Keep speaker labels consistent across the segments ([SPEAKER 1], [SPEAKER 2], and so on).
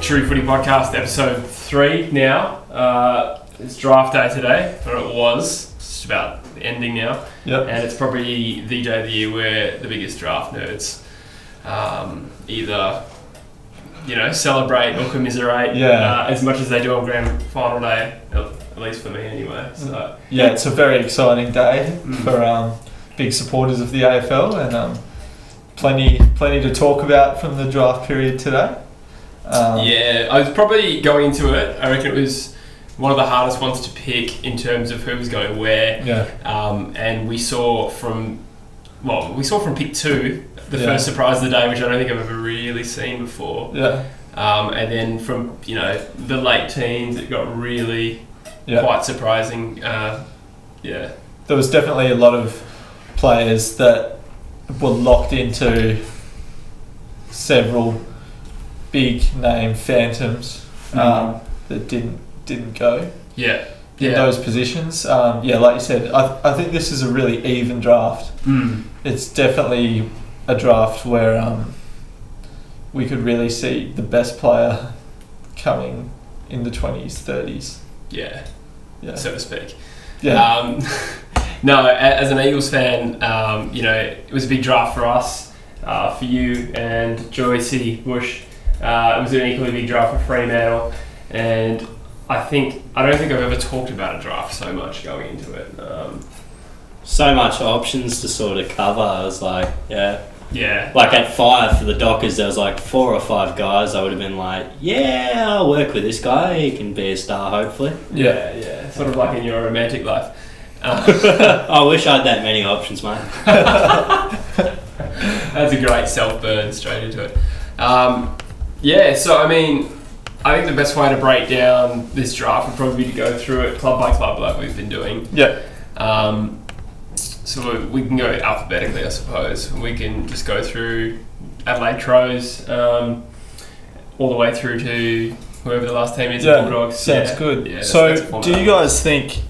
[SPEAKER 1] True Footy Podcast, episode 3 now. It's draft day today, or it was. It's just about ending now.
[SPEAKER 2] Yep.
[SPEAKER 1] And it's probably the day of the year where the biggest draft nerds either, celebrate or commiserate as much as they do on grand final day, at least for me anyway. So
[SPEAKER 2] yeah, it's a very exciting day for big supporters of the AFL, and plenty to talk about from the draft period today.
[SPEAKER 1] I was probably going into it. I reckon it was one of the hardest ones to pick in terms of who was going where.
[SPEAKER 2] Yeah.
[SPEAKER 1] And we saw from pick 2 the first surprise of the day, which I don't think I've ever really seen before.
[SPEAKER 2] Yeah.
[SPEAKER 1] And then from the late teens, it got really quite surprising. There
[SPEAKER 2] was definitely a lot of players that were locked into several big name phantoms that didn't go in those positions. Like you said, I think this is a really even draft. It's definitely a draft where we could really see the best player coming in the 20s, 30s.
[SPEAKER 1] Yeah, so to speak.
[SPEAKER 2] Yeah.
[SPEAKER 1] No, as an Eagles fan, it was a big draft for us, for you and Joycey Bush. It was an equally big draft for Fremantle, and I don't think I've ever talked about a draft so much going into it.
[SPEAKER 3] So much options to sort of cover. I was like,
[SPEAKER 1] yeah.
[SPEAKER 3] Like at 5 for the Dockers, there was like 4 or 5 guys. I would have been like, I'll work with this guy. He can be a star, hopefully.
[SPEAKER 1] Yeah. Sort of like in your romantic life.
[SPEAKER 3] I wish I had that many options, mate.
[SPEAKER 1] That's a great self-burn straight into it. So I mean, I think the best way to break down this draft would probably be to go through it club by club like we've been doing.
[SPEAKER 2] Yeah.
[SPEAKER 1] So we can go alphabetically, I suppose. We can just go through Adelaide Crows all the way through to whoever the last team is, the Bulldogs.
[SPEAKER 2] Sounds good.
[SPEAKER 1] Yeah,
[SPEAKER 2] so do you guys think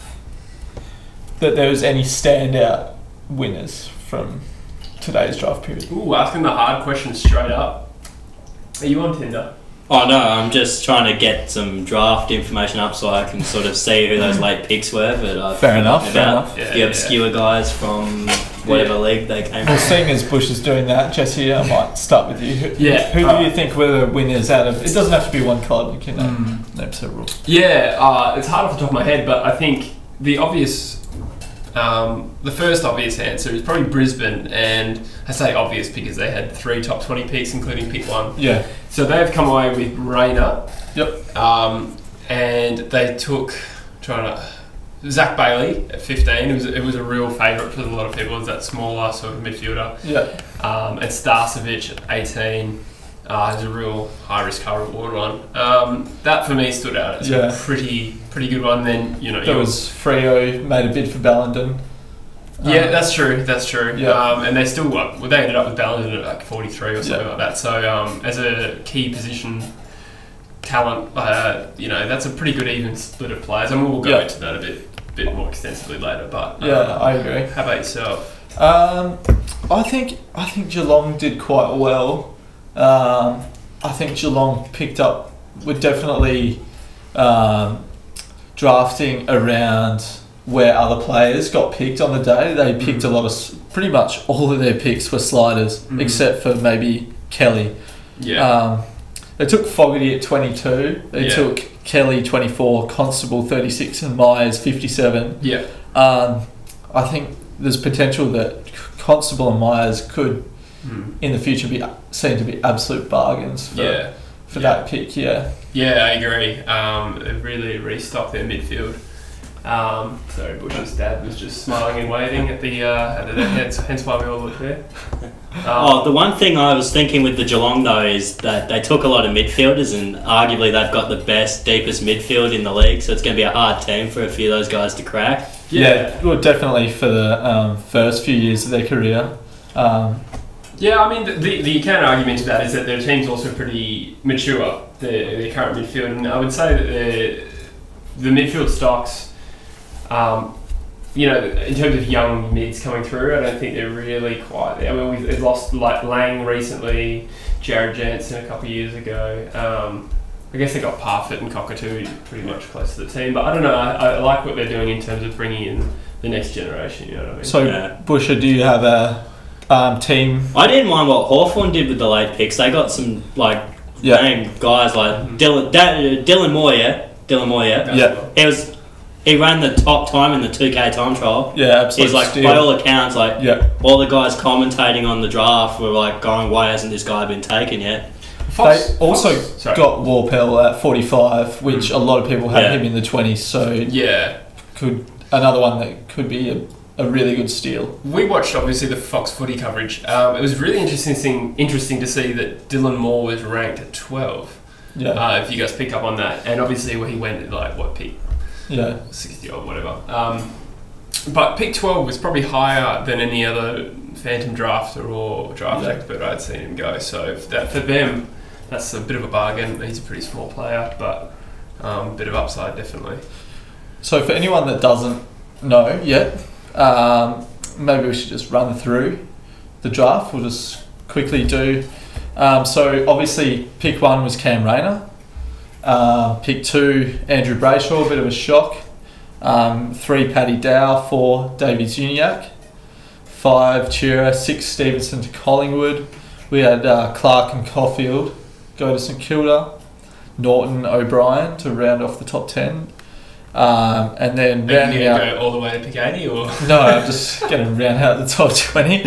[SPEAKER 2] that there was any standout winners from today's draft period?
[SPEAKER 1] Ooh, asking the hard questions straight up. Are you on Tinder?
[SPEAKER 3] Oh no, I'm just trying to get some draft information up so I can sort of see who those late picks were. But
[SPEAKER 2] fair enough.
[SPEAKER 3] The obscure guys from whatever league they came from.
[SPEAKER 2] Well, seeing as Bush is doing that, Jesse, I might start with you. Who do you think were the winners out of? It doesn't have to be one club. You can name several.
[SPEAKER 1] Yeah, it's hard off the top of my head, but I think the first obvious answer is probably Brisbane, and I say obvious because they had 3 top 20 picks, including pick 1.
[SPEAKER 2] Yeah.
[SPEAKER 1] So they've come away with Rayner.
[SPEAKER 2] Yep.
[SPEAKER 1] And they took Zach Bailey at 15. It was a real favourite for a lot of people. It was that smaller sort of midfielder.
[SPEAKER 2] Yeah.
[SPEAKER 1] And Starcevic at 18. Is a real high risk, high reward one. That for me stood out. It's a pretty good one. Then
[SPEAKER 2] there was Freo made a bid for Ballenden.
[SPEAKER 1] That's true.
[SPEAKER 2] Yeah.
[SPEAKER 1] And they still they ended up with Ballenden at like 43 or something like that. So as a key position talent, that's a pretty good even split of players. And we'll go into that a bit more extensively later. But
[SPEAKER 2] I agree.
[SPEAKER 1] How about yourself?
[SPEAKER 2] I think Geelong did quite well. I think Geelong picked up. We're definitely drafting around where other players got picked on the day. They picked a lot of, pretty much all of their picks were sliders, except for maybe Kelly.
[SPEAKER 1] Yeah.
[SPEAKER 2] They took Fogarty at 22. They took Kelly 24, Constable 36, and Myers 57.
[SPEAKER 1] Yeah.
[SPEAKER 2] I think there's potential that Constable and Myers could, in the future, be seen to be absolute bargains for that pick. Yeah,
[SPEAKER 1] I agree. They've really restocked their midfield. Sorry, Bush's dad was just smiling and waving at the hence why we all look there.
[SPEAKER 3] The one thing I was thinking with the Geelong though is that they took a lot of midfielders, and arguably they've got the best, deepest midfield in the league, so it's going to be a hard team for a few of those guys to crack.
[SPEAKER 2] Well, definitely for the first few years of their career.
[SPEAKER 1] I mean, the counter argument to that is that their team's also pretty mature, their current midfield, and I would say that the midfield stocks, in terms of young mids coming through, I don't think they're really quite there. I mean, we've lost like Lang recently, Jared Jansen a couple of years ago. I guess they got Parfitt and Cockatoo pretty much close to the team, but I don't know. I like what they're doing in terms of bringing in the next generation. You know what I mean?
[SPEAKER 2] So,
[SPEAKER 3] Yeah.
[SPEAKER 2] Busher, do you have a team?
[SPEAKER 3] I didn't mind what Hawthorn did with the late picks. They got some name guys like Dylan Moore. Yeah, Dylan Moore. Yeah,
[SPEAKER 2] Yeah.
[SPEAKER 3] He ran the top time in the 2K time trial.
[SPEAKER 2] Yeah, absolutely.
[SPEAKER 3] He's like,
[SPEAKER 2] steal.
[SPEAKER 3] by all accounts,
[SPEAKER 2] Yeah.
[SPEAKER 3] all the guys commentating on the draft were like going, why hasn't this guy been taken yet?
[SPEAKER 2] They also
[SPEAKER 1] Sorry.
[SPEAKER 2] got Warpel at 45, which a lot of people had him in the 20s. So
[SPEAKER 1] Yeah.
[SPEAKER 2] another one that could be a really good steal.
[SPEAKER 1] We watched obviously the Fox Footy coverage. It was really interesting to see that Dylan Moore was ranked at 12.
[SPEAKER 2] Yeah.
[SPEAKER 1] If you guys picked up on that, and obviously where he went at like what pick
[SPEAKER 2] Yeah.
[SPEAKER 1] 60 or whatever. But pick 12 was probably higher than any other Phantom drafter or draft expert I'd seen him go. So for them, that's a bit of a bargain. He's a pretty small player, but a bit of upside definitely.
[SPEAKER 2] So for anyone that doesn't know yet, maybe we should just run through the draft. We'll just quickly do. So obviously pick 1 was Cam Rayner. Pick 2, Andrew Brayshaw, a bit of a shock. 3, Paddy Dow. 4, Davey Zuniac. 5, Chira. 6, Stevenson to Collingwood. We had Clark and Caulfield go to St Kilda. Norton, O'Brien to round off the top 10. And then
[SPEAKER 1] Are you going to go all the way to pick 80 or?
[SPEAKER 2] No, I'm just going to round out the top 20.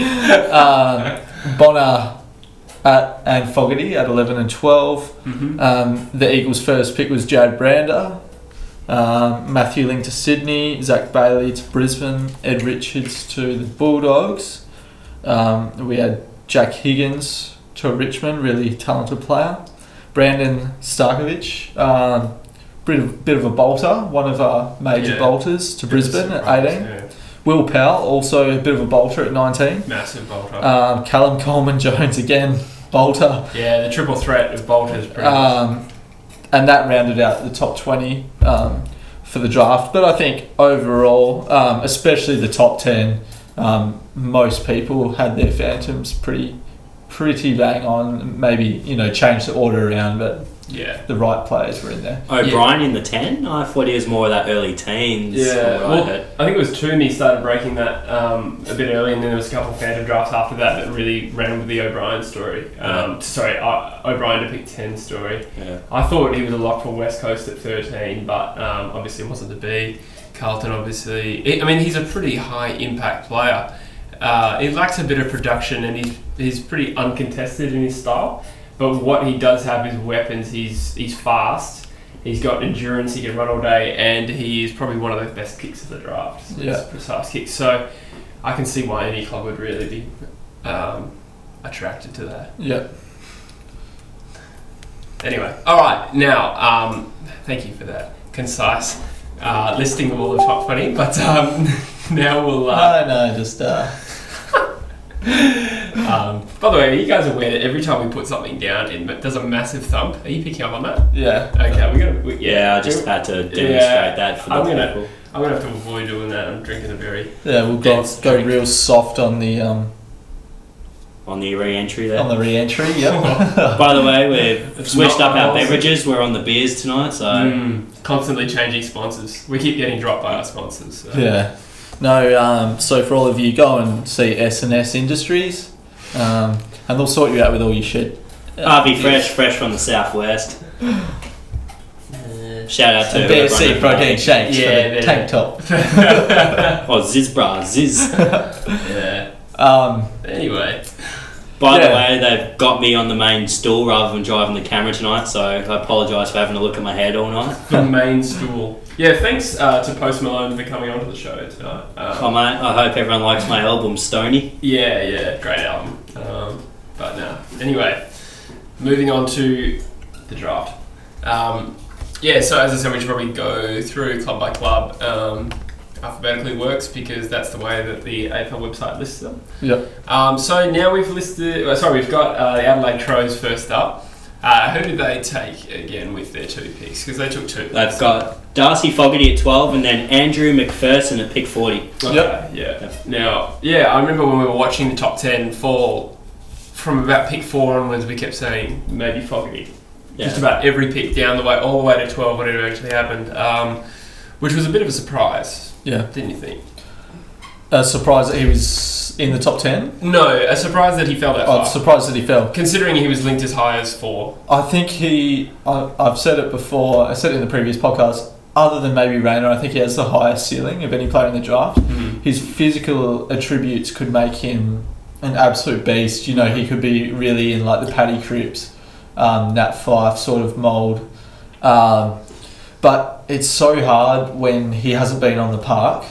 [SPEAKER 2] Bonner and Fogarty at 11 and 12.
[SPEAKER 1] Mm-hmm.
[SPEAKER 2] The Eagles' first pick was Jared Brander. Matthew Ling to Sydney. Zach Bailey to Brisbane. Ed Richards to the Bulldogs. We had Jack Higgins to Richmond, really talented player. Brandon Starkovich, bit of a bolter, one of our major bolters to Brisbane at 18.
[SPEAKER 1] Yeah.
[SPEAKER 2] Will Powell, also a bit of a bolter at 19.
[SPEAKER 1] Massive bolter.
[SPEAKER 2] Callum Coleman-Jones, again, bolter.
[SPEAKER 1] Yeah, the triple threat of bolters pretty much.
[SPEAKER 2] And that rounded out the top 20 for the draft. But I think overall, especially the top 10, most people had their Phantoms pretty bang on. Maybe, change the order around, but
[SPEAKER 1] Yeah.
[SPEAKER 2] the right players were in there.
[SPEAKER 3] O'Brien in the 10? I thought he was more of that early teens.
[SPEAKER 1] Yeah,
[SPEAKER 3] from what I
[SPEAKER 1] well,
[SPEAKER 3] heard.
[SPEAKER 1] I think it was Toomey started breaking that a bit early, and then there was a couple of Phantom drafts after that really ran with the O'Brien story. O'Brien to pick 10 story.
[SPEAKER 3] Yeah.
[SPEAKER 1] I thought he was a lock for West Coast at 13, but obviously it wasn't to be. Carlton, obviously, he's a pretty high impact player. He lacks a bit of production, and he's pretty uncontested in his style. But what he does have is weapons. He's fast. He's got endurance. He can run all day, and he is probably one of the best kicks of the draft.
[SPEAKER 2] Yeah.
[SPEAKER 1] Precise kicks. So I can see why any club would really be attracted to that.
[SPEAKER 2] Yeah.
[SPEAKER 1] Anyway, all right. Now, thank you for that concise listing of all the top 20. But now we'll.
[SPEAKER 2] No, just.
[SPEAKER 1] By the way, are you guys aware that every time we put something down, it does a massive thump? Are you picking up on that?
[SPEAKER 2] Yeah.
[SPEAKER 1] Okay,
[SPEAKER 3] Yeah, I just had to demonstrate that for the people.
[SPEAKER 1] I'm gonna have to avoid doing that. I'm drinking a very
[SPEAKER 2] Yeah, we'll go real soft on the
[SPEAKER 3] On the re-entry there.
[SPEAKER 2] on the re-entry. Yep.
[SPEAKER 3] By the way, we've switched
[SPEAKER 1] not
[SPEAKER 3] up our
[SPEAKER 1] awesome.
[SPEAKER 3] beverages. We're on the beers tonight, so
[SPEAKER 1] constantly changing sponsors. We keep getting dropped by our sponsors. So.
[SPEAKER 2] Yeah. No. So for all of you, go and see S&S Industries, and they'll sort you out with all your shit.
[SPEAKER 3] RV fresh from the southwest. Shout out to
[SPEAKER 2] BSC protein shakes for
[SPEAKER 1] Yeah,
[SPEAKER 2] the tank top.
[SPEAKER 3] Oh, Ziz bra, Ziz.
[SPEAKER 1] Yeah. Anyway,
[SPEAKER 3] By the way, they've got me on the main stool rather than driving the camera tonight, so I apologise for having to look at my head all night.
[SPEAKER 1] the main stool. Yeah, thanks to Post Malone for coming onto the show tonight.
[SPEAKER 3] Oh mate, I hope everyone likes my album Stony.
[SPEAKER 1] Yeah, great album. But no. Anyway, moving on to the draft. So as I said, we should probably go through club by club. Alphabetically works because that's the way that the AFL website lists them.
[SPEAKER 2] Yep.
[SPEAKER 1] So now we've got the Adelaide Crows first up. Who did they take again with their 2 picks? Because they took 2.
[SPEAKER 3] They've got Darcy Fogarty at 12 and then Andrew McPherson at pick 40.
[SPEAKER 1] Okay,
[SPEAKER 2] Yep.
[SPEAKER 1] yeah. Now, I remember when we were watching the top 10 fall, from about pick 4 onwards, we kept saying maybe Fogarty. just about every pick down the way, all the way to 12 when it actually happened, which was a bit of a surprise.
[SPEAKER 2] Yeah.
[SPEAKER 1] Didn't you think?
[SPEAKER 2] A surprise that he was in the top 10?
[SPEAKER 1] No, a surprise that he fell that far.
[SPEAKER 2] Surprised that he fell.
[SPEAKER 1] Considering he was linked as high as 4.
[SPEAKER 2] I think I've said it before, I said it in the previous podcast, other than maybe Rayner, I think he has the highest ceiling of any player in the draft. His physical attributes could make him an absolute beast. You know, he could be really in like the Paddy Cripps, Nat Fyfe sort of mould. But it's so hard when he hasn't been on the park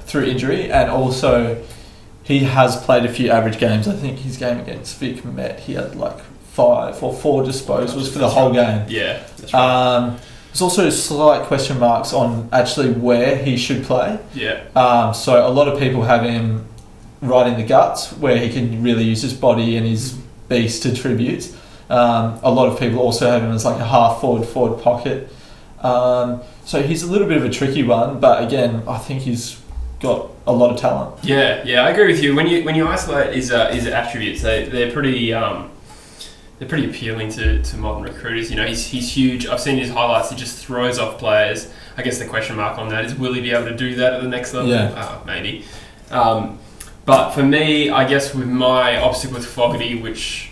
[SPEAKER 2] through injury, and also he has played a few average games. I think his game against Vic Met, he had like 5 or 4 disposals for the whole game.
[SPEAKER 1] Yeah, that's right.
[SPEAKER 2] There's also slight question marks on actually where he should play.
[SPEAKER 1] Yeah.
[SPEAKER 2] So a lot of people have him right in the guts, where he can really use his body and his beast attributes. A lot of people also have him as like a half forward pocket. So he's a little bit of a tricky one, but again, I think he's got a lot of talent.
[SPEAKER 1] Yeah, I agree with you. When you isolate his attributes, they're pretty appealing to modern recruiters. You know, he's huge. I've seen his highlights. He just throws off players. I guess the question mark on that is, will he be able to do that at the next level?
[SPEAKER 2] Yeah.
[SPEAKER 1] Maybe. But for me, I guess with my obstacle with Fogarty, which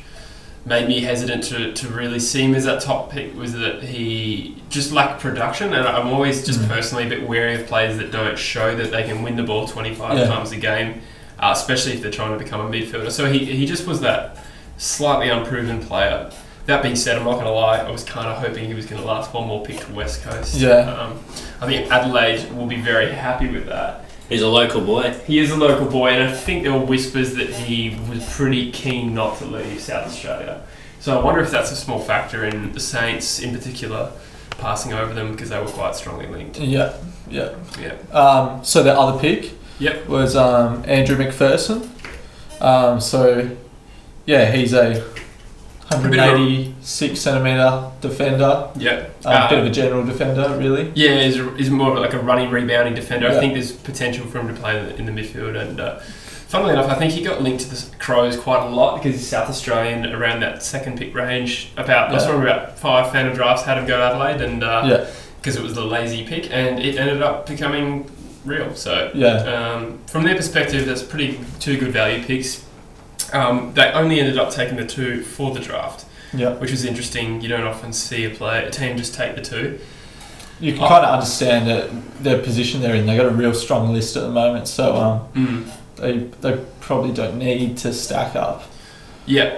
[SPEAKER 1] made me hesitant to really see him as that top pick, was that he just lacked production, and I'm always just personally a bit wary of players that don't show that they can win the ball 25 times a game, especially if they're trying to become a midfielder. So he just was that slightly unproven player. That being said, I'm not going to lie, I was kind of hoping he was going to last one more pick to West Coast.
[SPEAKER 2] Yeah.
[SPEAKER 1] I think Adelaide will be very happy with that.
[SPEAKER 3] He's a local boy.
[SPEAKER 1] He is a local boy, and I think there were whispers that he was pretty keen not to leave South Australia. So I wonder if that's a small factor in the Saints, in particular, passing over them, because they were quite strongly linked.
[SPEAKER 2] Yeah. So the other pick was Andrew McPherson. He's a 186 centimetre defender.
[SPEAKER 1] Yeah.
[SPEAKER 2] Bit of a general defender, really.
[SPEAKER 1] Yeah, he's more of like a running, rebounding defender. I think there's potential for him to play in the midfield. And funnily enough, I think he got linked to the Crows quite a lot because he's South Australian around that second pick range. I saw about 5 Phantom drafts had him go Adelaide, and because it was the lazy pick, and it ended up becoming real. So from their perspective, that's two good value picks. They only ended up taking the 2 for the draft, which was interesting. You don't often see a team just take the 2.
[SPEAKER 2] You can kind of understand their position they're in. They've got a real strong list at the moment, so they probably don't need to stack up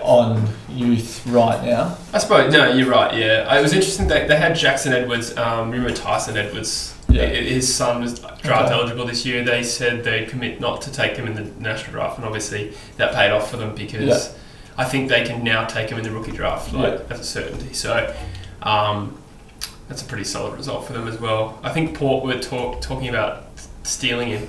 [SPEAKER 2] on youth right now. I suppose,
[SPEAKER 1] no, you're right, it was interesting. They had Jackson Edwards, remember Tyson Edwards? His son was draft eligible this year. They said they'd commit not to take him in the national draft, and obviously that paid off for them because I think they can now take him in the rookie draft as a certainty. So that's a pretty solid result for them as well. I think Port were talking about stealing him,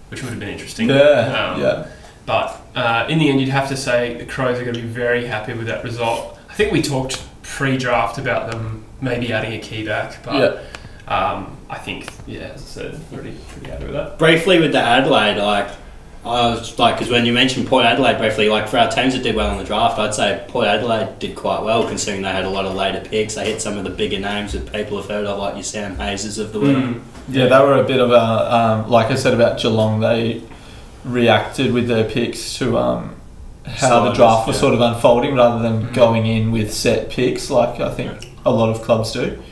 [SPEAKER 1] which would have been interesting. But in the end, you'd have to say the Crows are going to be very happy with that result. I think we talked pre-draft about them maybe adding a key back, but I think, as I said, pretty happy with that.
[SPEAKER 3] Briefly with the Adelaide, because when you mentioned Port Adelaide briefly, for our teams that did well in the draft, I'd say Port Adelaide did quite well considering they had a lot of later picks. They hit some of the bigger names that people have heard of, like your Sam Hayes of the world.
[SPEAKER 2] Yeah, they were a bit of a, like I said about Geelong, they reacted with their picks to how the draft was sort of unfolding rather than going in with set picks like I think a lot of clubs do.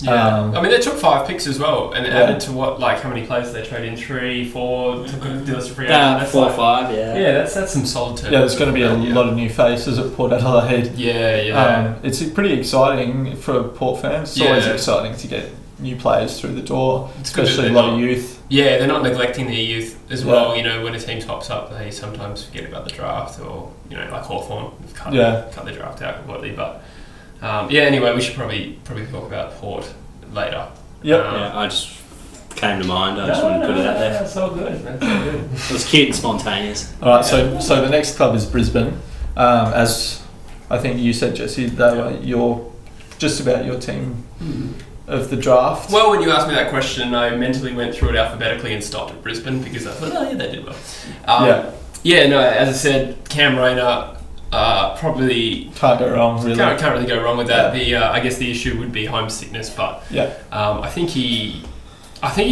[SPEAKER 1] I mean, they took 5 picks as well, and added to how many players they traded in? 3, 4, took a deal of free agent.
[SPEAKER 3] 4 or 5,
[SPEAKER 1] that's some solid turnover.
[SPEAKER 2] Yeah, there's going to be a lot of new faces at Port Adelaide.
[SPEAKER 1] It's
[SPEAKER 2] pretty exciting for Port fans. It's always exciting to get new players through the door, especially a lot of youth.
[SPEAKER 1] Yeah, they're not neglecting their youth as well. You know, when a team tops up, they sometimes forget about the draft, or like Hawthorn, cut their draft out completely, but. Anyway, we should probably talk about Port later.
[SPEAKER 3] I just came to mind. I just wanted to put it out there.
[SPEAKER 1] That's all good.
[SPEAKER 3] It was cute and spontaneous.
[SPEAKER 2] All right, so the next club is Brisbane. As I think you said, Jesse, they were just about your team of the draft.
[SPEAKER 1] Well, when you asked me that question, I mentally went through it alphabetically and stopped at Brisbane because I thought, they did well. As I said, Cam Rayner. Probably
[SPEAKER 2] Can't go wrong, really.
[SPEAKER 1] can't really go wrong with that.
[SPEAKER 2] Yeah.
[SPEAKER 1] I guess the issue would be homesickness, but
[SPEAKER 2] Yeah.
[SPEAKER 1] I think he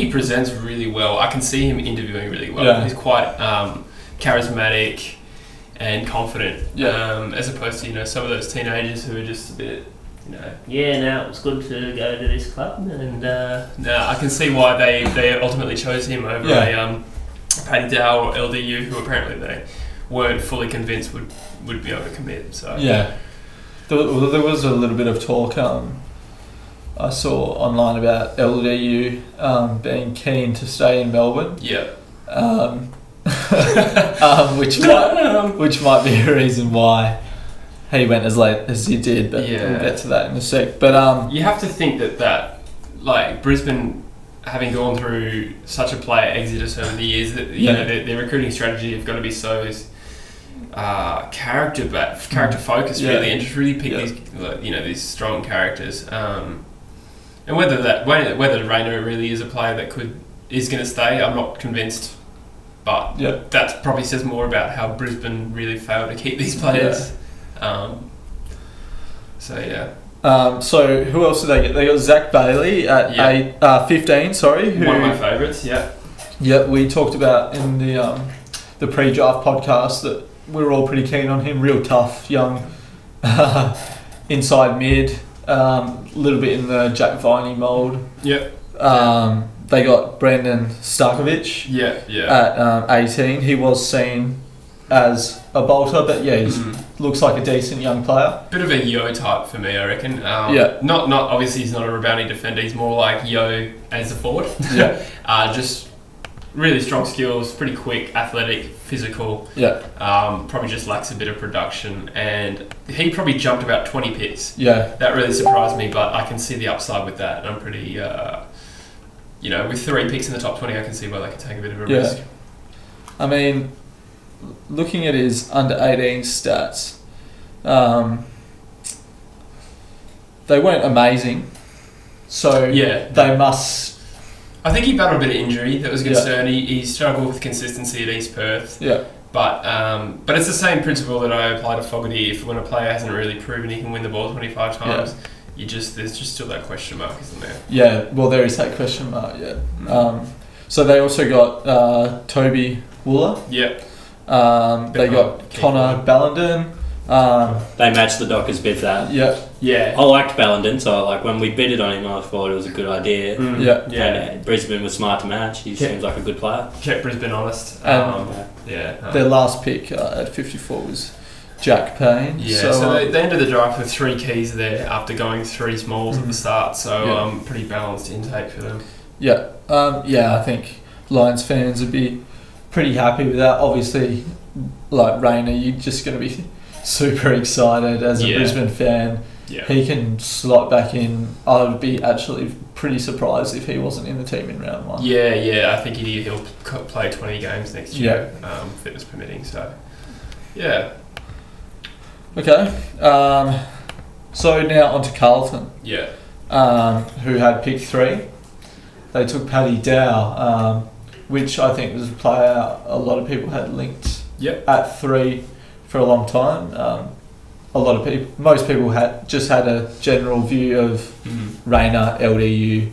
[SPEAKER 1] presents really well. I can see him interviewing really well.
[SPEAKER 2] Yeah.
[SPEAKER 1] He's quite charismatic and confident,
[SPEAKER 2] Yeah.
[SPEAKER 1] as opposed to some of those teenagers who are just a bit,
[SPEAKER 4] it was good to go to this club, and
[SPEAKER 1] I can see why they ultimately chose him over a Paddy Dow or LDU, who apparently they weren't fully convinced would be able to commit. So
[SPEAKER 2] Yeah. There was a little bit of talk I saw online about LDU being keen to stay in Melbourne,
[SPEAKER 1] yeah.
[SPEAKER 2] which might be a reason why he went as late as he did, but
[SPEAKER 1] Yeah.
[SPEAKER 2] we'll get to that in a sec. But
[SPEAKER 1] You have to think that like Brisbane, having gone through such a player exodus over the years, that their recruiting strategy have got to be so character focused, really, and just really pick these strong characters. And whether Rayner really is a player that is going to stay, I'm not convinced. But that probably says more about how Brisbane really failed to keep these players.
[SPEAKER 2] So who else did they get? They got Zach Bailey at 15. Sorry,
[SPEAKER 1] One of my favourites. Yeah.
[SPEAKER 2] Yeah, we talked about in the pre-draft podcast that we were all pretty keen on him. Real tough, young, inside mid, little bit in the Jack Viney mould.
[SPEAKER 1] Yep.
[SPEAKER 2] They got Brendan Starkovich at 18. He was seen as a bolter, but he looks like a decent young player.
[SPEAKER 1] Bit of a Yo type for me, I reckon. Not obviously he's not a rebounding defender. He's more like Yo as a forward. Just really strong skills, pretty quick, athletic, physical. Probably just lacks a bit of production, and he probably jumped about 20 picks. That really surprised me, but I can see the upside with that. And I'm pretty, with 3 picks in the top 20, I can see why they could take a bit of a risk.
[SPEAKER 2] I mean, looking at his under 18 stats, they weren't amazing. So they must.
[SPEAKER 1] I think he battled a bit of injury that was a concern. He struggled with consistency at East Perth. But it's the same principle that I apply to Fogarty. If when a player hasn't really proven he can win the ball 25 times, there's just still that question mark, isn't there?
[SPEAKER 2] Yeah, well, there is that question mark. So they also got Toby Wooler. They got Connor Ballenden.
[SPEAKER 3] They matched the Dockers bid for that. I liked Ballenden, so when we bidded on him, I thought it was a good idea. And Brisbane was smart to match. He seems like a good player.
[SPEAKER 1] Kept Brisbane honest.
[SPEAKER 2] Their last pick at 54 was Jack Payne.
[SPEAKER 1] So they ended the draft with 3 keys there after going 3 smalls at the start. So pretty balanced intake for them.
[SPEAKER 2] I think Lions fans would be pretty happy with that. Obviously, like Rayner, you're just going to be super excited as a Brisbane fan. He can slot back in. I would be actually pretty surprised if he wasn't in the team in round 1.
[SPEAKER 1] I think he'll play 20 games next year, fitness permitting. So,
[SPEAKER 2] Okay. So now on to Carlton. Who had pick 3. They took Paddy Dow, which I think was a player a lot of people had linked at 3 for a long time. Most people had a general view of Rayner, LDU,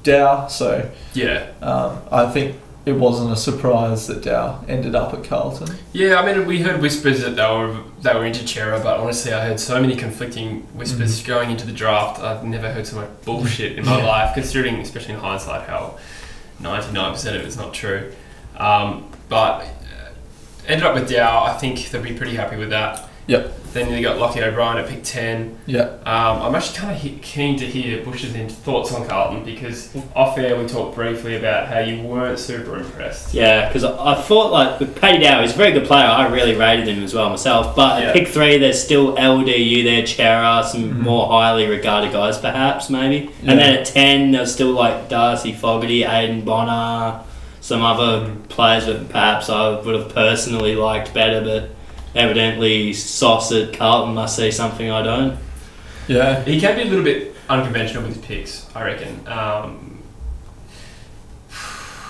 [SPEAKER 2] Dow. So I think it wasn't a surprise that Dow ended up at Carlton.
[SPEAKER 1] I mean, we heard whispers that they were into Chera, but honestly, I heard so many conflicting whispers going into the draft. I've never heard so much bullshit in my life, considering, especially in hindsight, how 99% of it's not true. But ended up with Dow. I think they'll be pretty happy with that. Then you got Lockie O'Brien at pick 10. I'm actually kind of keen to hear Bush's thoughts on Carlton, because off air we talked briefly about how you weren't super impressed.
[SPEAKER 3] Because I thought with Paddy Dow, he's a very good player. I really rated him as well myself. But at pick 3, there's still LDU there, Chera, some more highly regarded guys perhaps, maybe. And then at 10, there's still Darcy Fogarty, Aiden Bonner, some other players that perhaps I would have personally liked better, but evidently Sauce at Carlton must see something I don't.
[SPEAKER 1] He can be a little bit unconventional with his picks, I reckon.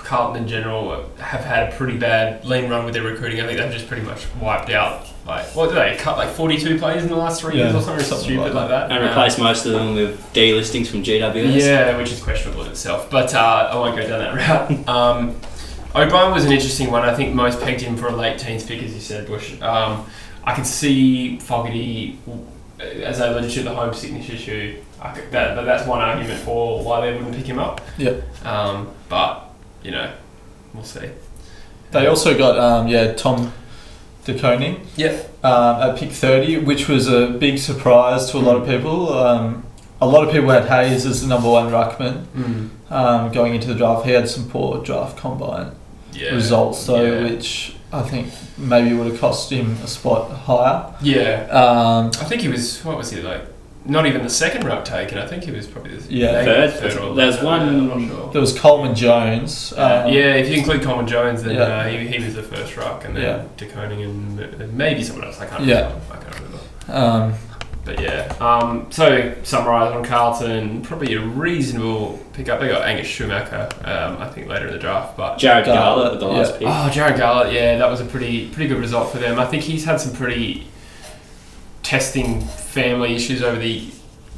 [SPEAKER 1] Carlton in general have had a pretty bad lean run with their recruiting. I think they've just pretty much wiped out like, what did they cut, like 42 players in the last 3 years or something stupid like that?
[SPEAKER 3] And replace most of them with delistings from GWS.
[SPEAKER 1] Yeah, which is questionable in itself, but I won't go down that route. O'Brien was an interesting one. I think most pegged him for a late teens pick, as you said, Bush. I could see Fogarty, as I alluded to, the home sickness issue. That's one argument for why they wouldn't pick him up.
[SPEAKER 2] Yep.
[SPEAKER 1] But, you know, we'll see.
[SPEAKER 2] They also got Tom De Koning at pick 30, which was a big surprise to a lot of people. A lot of people had Hayes as the number one ruckman going into the draft. He had some poor draft combine results, though, which I think maybe would have cost him a spot higher.
[SPEAKER 1] Yeah. I think he was, what was he, like, not even the second ruck taken. I think he was probably the third or
[SPEAKER 3] there's one.
[SPEAKER 1] I'm not sure.
[SPEAKER 2] There was Coleman Jones.
[SPEAKER 1] If you include Coleman Jones, then he was the first ruck, and then De Koning and maybe someone else. I can't remember. But so summarise on Carlton, probably a reasonable pickup. They got Angus Schumacher, I think later in the draft, but
[SPEAKER 3] Jared Garlett with the last pick.
[SPEAKER 1] Oh, Jared Garlett, that was a pretty good result for them. I think he's had some pretty testing family issues over the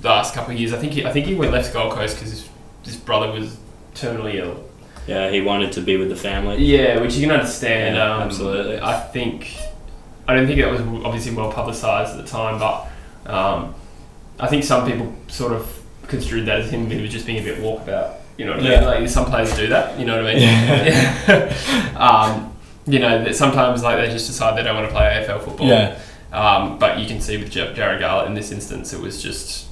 [SPEAKER 1] last couple of years. I think he went left Gold Coast because his brother was terminally ill.
[SPEAKER 3] Yeah, he wanted to be with the family.
[SPEAKER 1] Yeah, which you can understand.
[SPEAKER 3] Absolutely.
[SPEAKER 1] I don't think that was obviously well publicised at the time, but I think some people sort of construed that as him. He was just being a bit walkabout. You know what I mean? Like some players do that. You know what I mean? You know, that sometimes like they just decide they don't want to play AFL football.
[SPEAKER 2] Yeah.
[SPEAKER 1] But you can see with Jared Garlett in this instance, it was just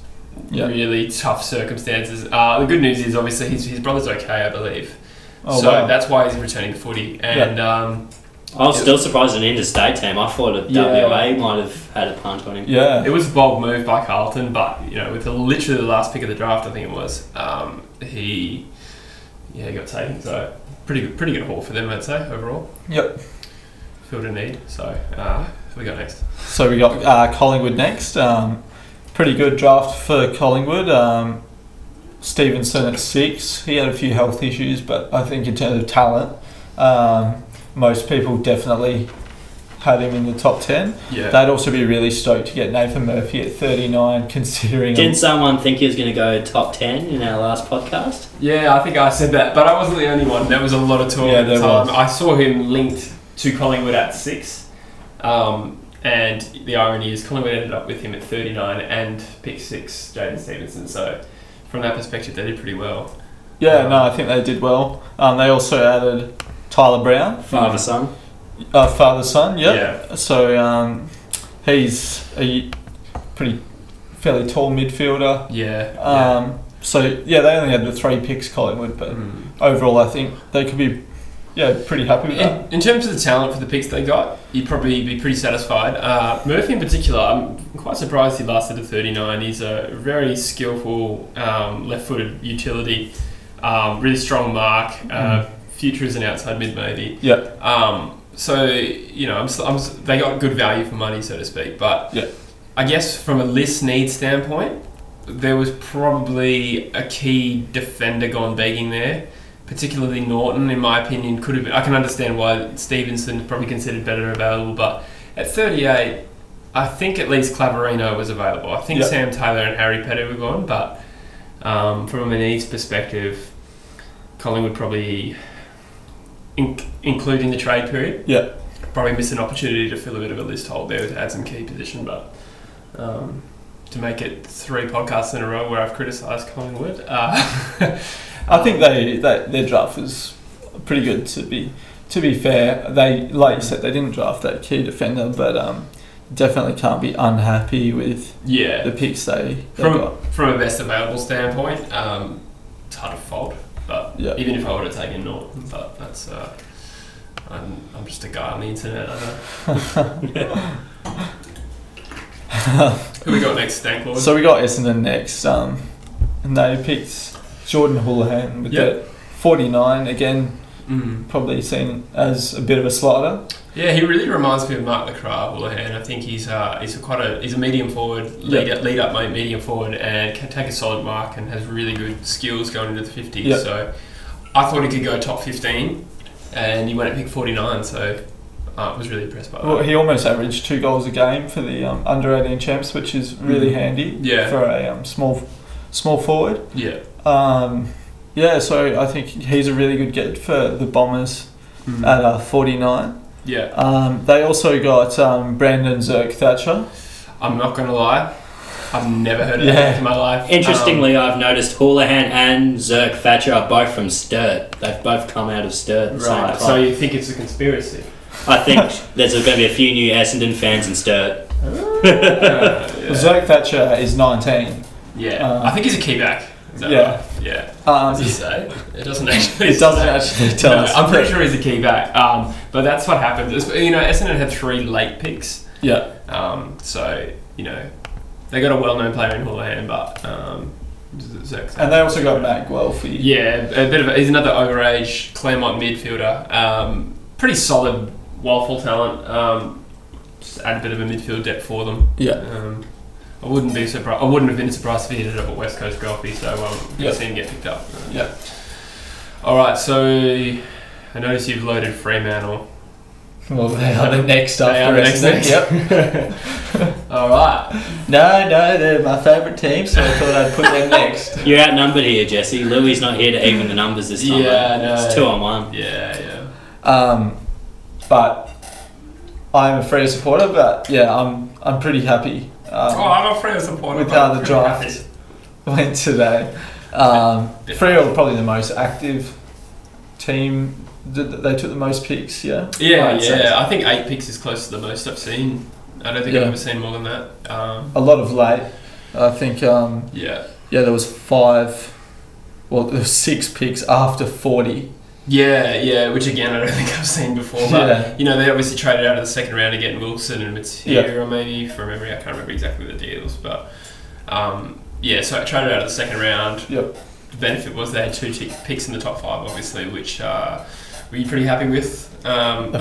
[SPEAKER 1] really tough circumstances. The good news is obviously his brother's okay, I believe. That's why he's returning to footy. And
[SPEAKER 3] I was still surprised an interstate team. I thought a WA might have had a punt on him.
[SPEAKER 1] Yeah, it was a bold move by Carlton, but you know, with literally the last pick of the draft, I think it was, he got taken. So pretty good haul for them, I'd say overall. Yep. Filled a need. So who we got next?
[SPEAKER 2] So we got Collingwood next. Pretty good draft for Collingwood. Stevenson at 6. He had a few health issues, but I think in terms of talent, most people definitely had him in the top 10.
[SPEAKER 1] Yeah.
[SPEAKER 2] They'd also be really stoked to get Nathan Murphy at 39, considering...
[SPEAKER 3] Didn't someone think he was going to go top 10 in our last podcast?
[SPEAKER 1] Yeah, I think I said that, but I wasn't the only one. There was a lot of talk at the time. I saw him linked to Collingwood at 6. And the irony is Collingwood ended up with him at 39 and pick 6, Jaden Stevenson. So from that perspective, they did pretty well.
[SPEAKER 2] Yeah, no, I think they did well. They also added Tyler Brown.
[SPEAKER 3] Father-son.
[SPEAKER 2] Father-son, yeah. So he's a fairly tall midfielder.
[SPEAKER 1] Yeah.
[SPEAKER 2] So, they only had the 3 picks, Collingwood, but overall I think they could be pretty happy with that.
[SPEAKER 1] In terms of the talent for the picks they got, you'd probably be pretty satisfied. Murphy in particular, I'm quite surprised he lasted to 39. He's a very skillful left-footed utility, really strong mark, future as an outside mid maybe.
[SPEAKER 2] Yeah.
[SPEAKER 1] So, you know, they got good value for money, so to speak. But I guess from a list need standpoint, there was probably a key defender gone begging there. Particularly Norton, in my opinion, could have been. I can understand why Stevenson probably considered better available, but at 38, I think at least Claverino was available. I think Sam Taylor and Harry Petty were gone, but from a needs perspective, Collingwood probably, including the trade period, probably missed an opportunity to fill a bit of a list hole there to add some key position, but to make it 3 podcasts in a row where I've criticised Collingwood.
[SPEAKER 2] I think their draft was pretty good. To be fair, they, like you said, they didn't draft that key defender, but definitely can't be unhappy with the picks they got.
[SPEAKER 1] From a best available standpoint, it's hard to fault. But even if I would have taken Norton, but that's I'm just a guy on the internet. I know. Who we got next, Stanklord?
[SPEAKER 2] So we got Essendon next. And they picked Jordan Houlihan with the 49 again. Probably seen as a bit of a slider.
[SPEAKER 1] Yeah, he really reminds me of Mark LeCras, Houlihan. I think he's a medium forward, lead up medium forward, and can take a solid mark and has really good skills going into the 50s. So I thought he could go top 15, and he went at pick 49. So was really impressed by that.
[SPEAKER 2] Well, he almost averaged 2 goals a game for the under 18 champs, which is really handy for a small forward.
[SPEAKER 1] Yeah.
[SPEAKER 2] Yeah, so I think he's a really good get for the Bombers at 49.
[SPEAKER 1] Yeah.
[SPEAKER 2] They also got Brandon Zerk Thatcher.
[SPEAKER 1] I'm not going to lie, I've never heard of that in my life.
[SPEAKER 3] Interestingly, I've noticed Houlihan and Zerk Thatcher are both from Sturt. They've both come out of Sturt. At the same time.
[SPEAKER 1] So you think it's a conspiracy?
[SPEAKER 3] I think there's going to be a few new Essendon fans in Sturt.
[SPEAKER 2] Zerk Thatcher is 19.
[SPEAKER 1] Yeah. I think he's a keyback. Is that right? Yeah. Does it say? It doesn't actually.
[SPEAKER 2] It doesn't actually tell us.
[SPEAKER 1] I'm pretty sure he's a keyback. But that's what happens. Essendon had 3 late picks.
[SPEAKER 2] Yeah.
[SPEAKER 1] So they got a well-known player in Houlihan, but Zerk.
[SPEAKER 2] And they also got Matt Guelphy.
[SPEAKER 1] Yeah, he's another overage Claremont midfielder. Pretty solid waffle talent. Just add a bit of a midfield depth for them.
[SPEAKER 2] Yeah.
[SPEAKER 1] I wouldn't be surprised. I wouldn't have been surprised if he ended up at West Coast Guelphy. So you'll see him get picked up.
[SPEAKER 2] Yeah.
[SPEAKER 1] All right. So I notice you've loaded Fremantle.
[SPEAKER 2] Well, they are the next after
[SPEAKER 1] next.
[SPEAKER 2] Yep.
[SPEAKER 1] All right.
[SPEAKER 2] No, they're my favourite team, so I thought I'd put them next.
[SPEAKER 3] You're outnumbered here, Jesse. Louis not here to even the numbers this time.
[SPEAKER 1] Yeah, no.
[SPEAKER 3] It's 2-on-1.
[SPEAKER 1] Yeah.
[SPEAKER 2] But I'm a Freo supporter. But yeah, I'm pretty happy.
[SPEAKER 1] I'm a Freo supporter.
[SPEAKER 2] With how the draft went today. Freo are probably the most active team. They took the most picks, yeah?
[SPEAKER 1] Yeah. I think 8 picks is close to the most I've seen. I don't think I've ever seen more than that.
[SPEAKER 2] A lot of late. I think, there was 5, well, there was 6 picks after 40.
[SPEAKER 1] Yeah, which again, I don't think I've seen before. But, they obviously traded out of the second round to get Wilson and Matera, maybe, from memory. I can't remember exactly the deals. But, so I traded out of the second round.
[SPEAKER 2] Yep.
[SPEAKER 1] The benefit was they had 2 picks in the top 5, obviously, which were you pretty happy with? I'm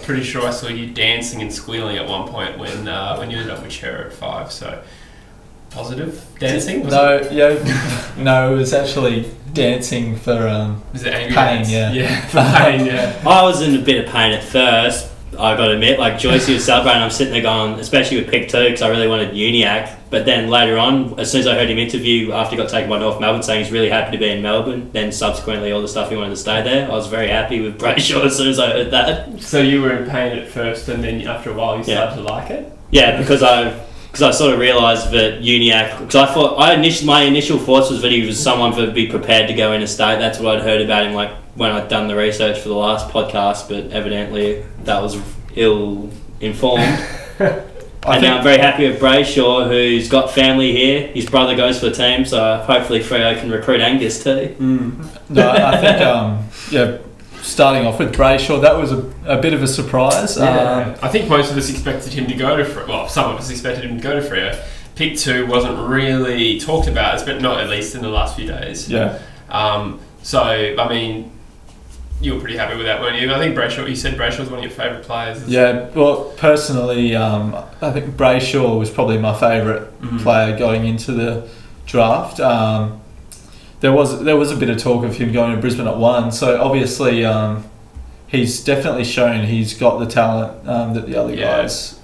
[SPEAKER 1] pretty sure I saw you dancing and squealing at one point when you ended up with Chera at 5. So positive dancing?
[SPEAKER 2] No, it was actually dancing for
[SPEAKER 1] was it angry
[SPEAKER 2] pain.
[SPEAKER 1] Dance?
[SPEAKER 2] Yeah,
[SPEAKER 1] for pain. Yeah.
[SPEAKER 3] I was in a bit of pain at first. I got to admit, like Joyce was celebrating, I'm sitting there going, especially with pick 2, because I really wanted Uniac. But then later on, as soon as I heard him interview after he got taken by North Melbourne, saying he's really happy to be in Melbourne, then subsequently all the stuff he wanted to stay there, I was very happy with Brayshaw as soon as I heard that.
[SPEAKER 1] So you were in pain at first, and then after a while you started to like it?
[SPEAKER 3] Yeah, because I sort of realised that Uniac, because I thought my initial thoughts was that he was someone that would be prepared to go interstate. That's what I'd heard about him, like when I'd done the research for the last podcast, but evidently that was ill informed. And now I'm very happy with Brayshaw, who's got family here. His brother goes for the team, so hopefully Freo can recruit Angus too.
[SPEAKER 2] No, I think starting off with Brayshaw, that was a bit of a surprise.
[SPEAKER 1] I think most of us expected him to go to Freo. Well, some of us expected him to go to Freo. Pick 2 wasn't really talked about, but not at least in the last few days.
[SPEAKER 2] Yeah.
[SPEAKER 1] So I mean, you were pretty happy with that, weren't you? I think Brayshaw. You said Brayshaw was one of your favourite players.
[SPEAKER 2] Yeah. Well, personally, I think Brayshaw was probably my favourite player going into the draft. There was a bit of talk of him going to Brisbane at 1, so obviously he's definitely shown he's got the talent that the other guys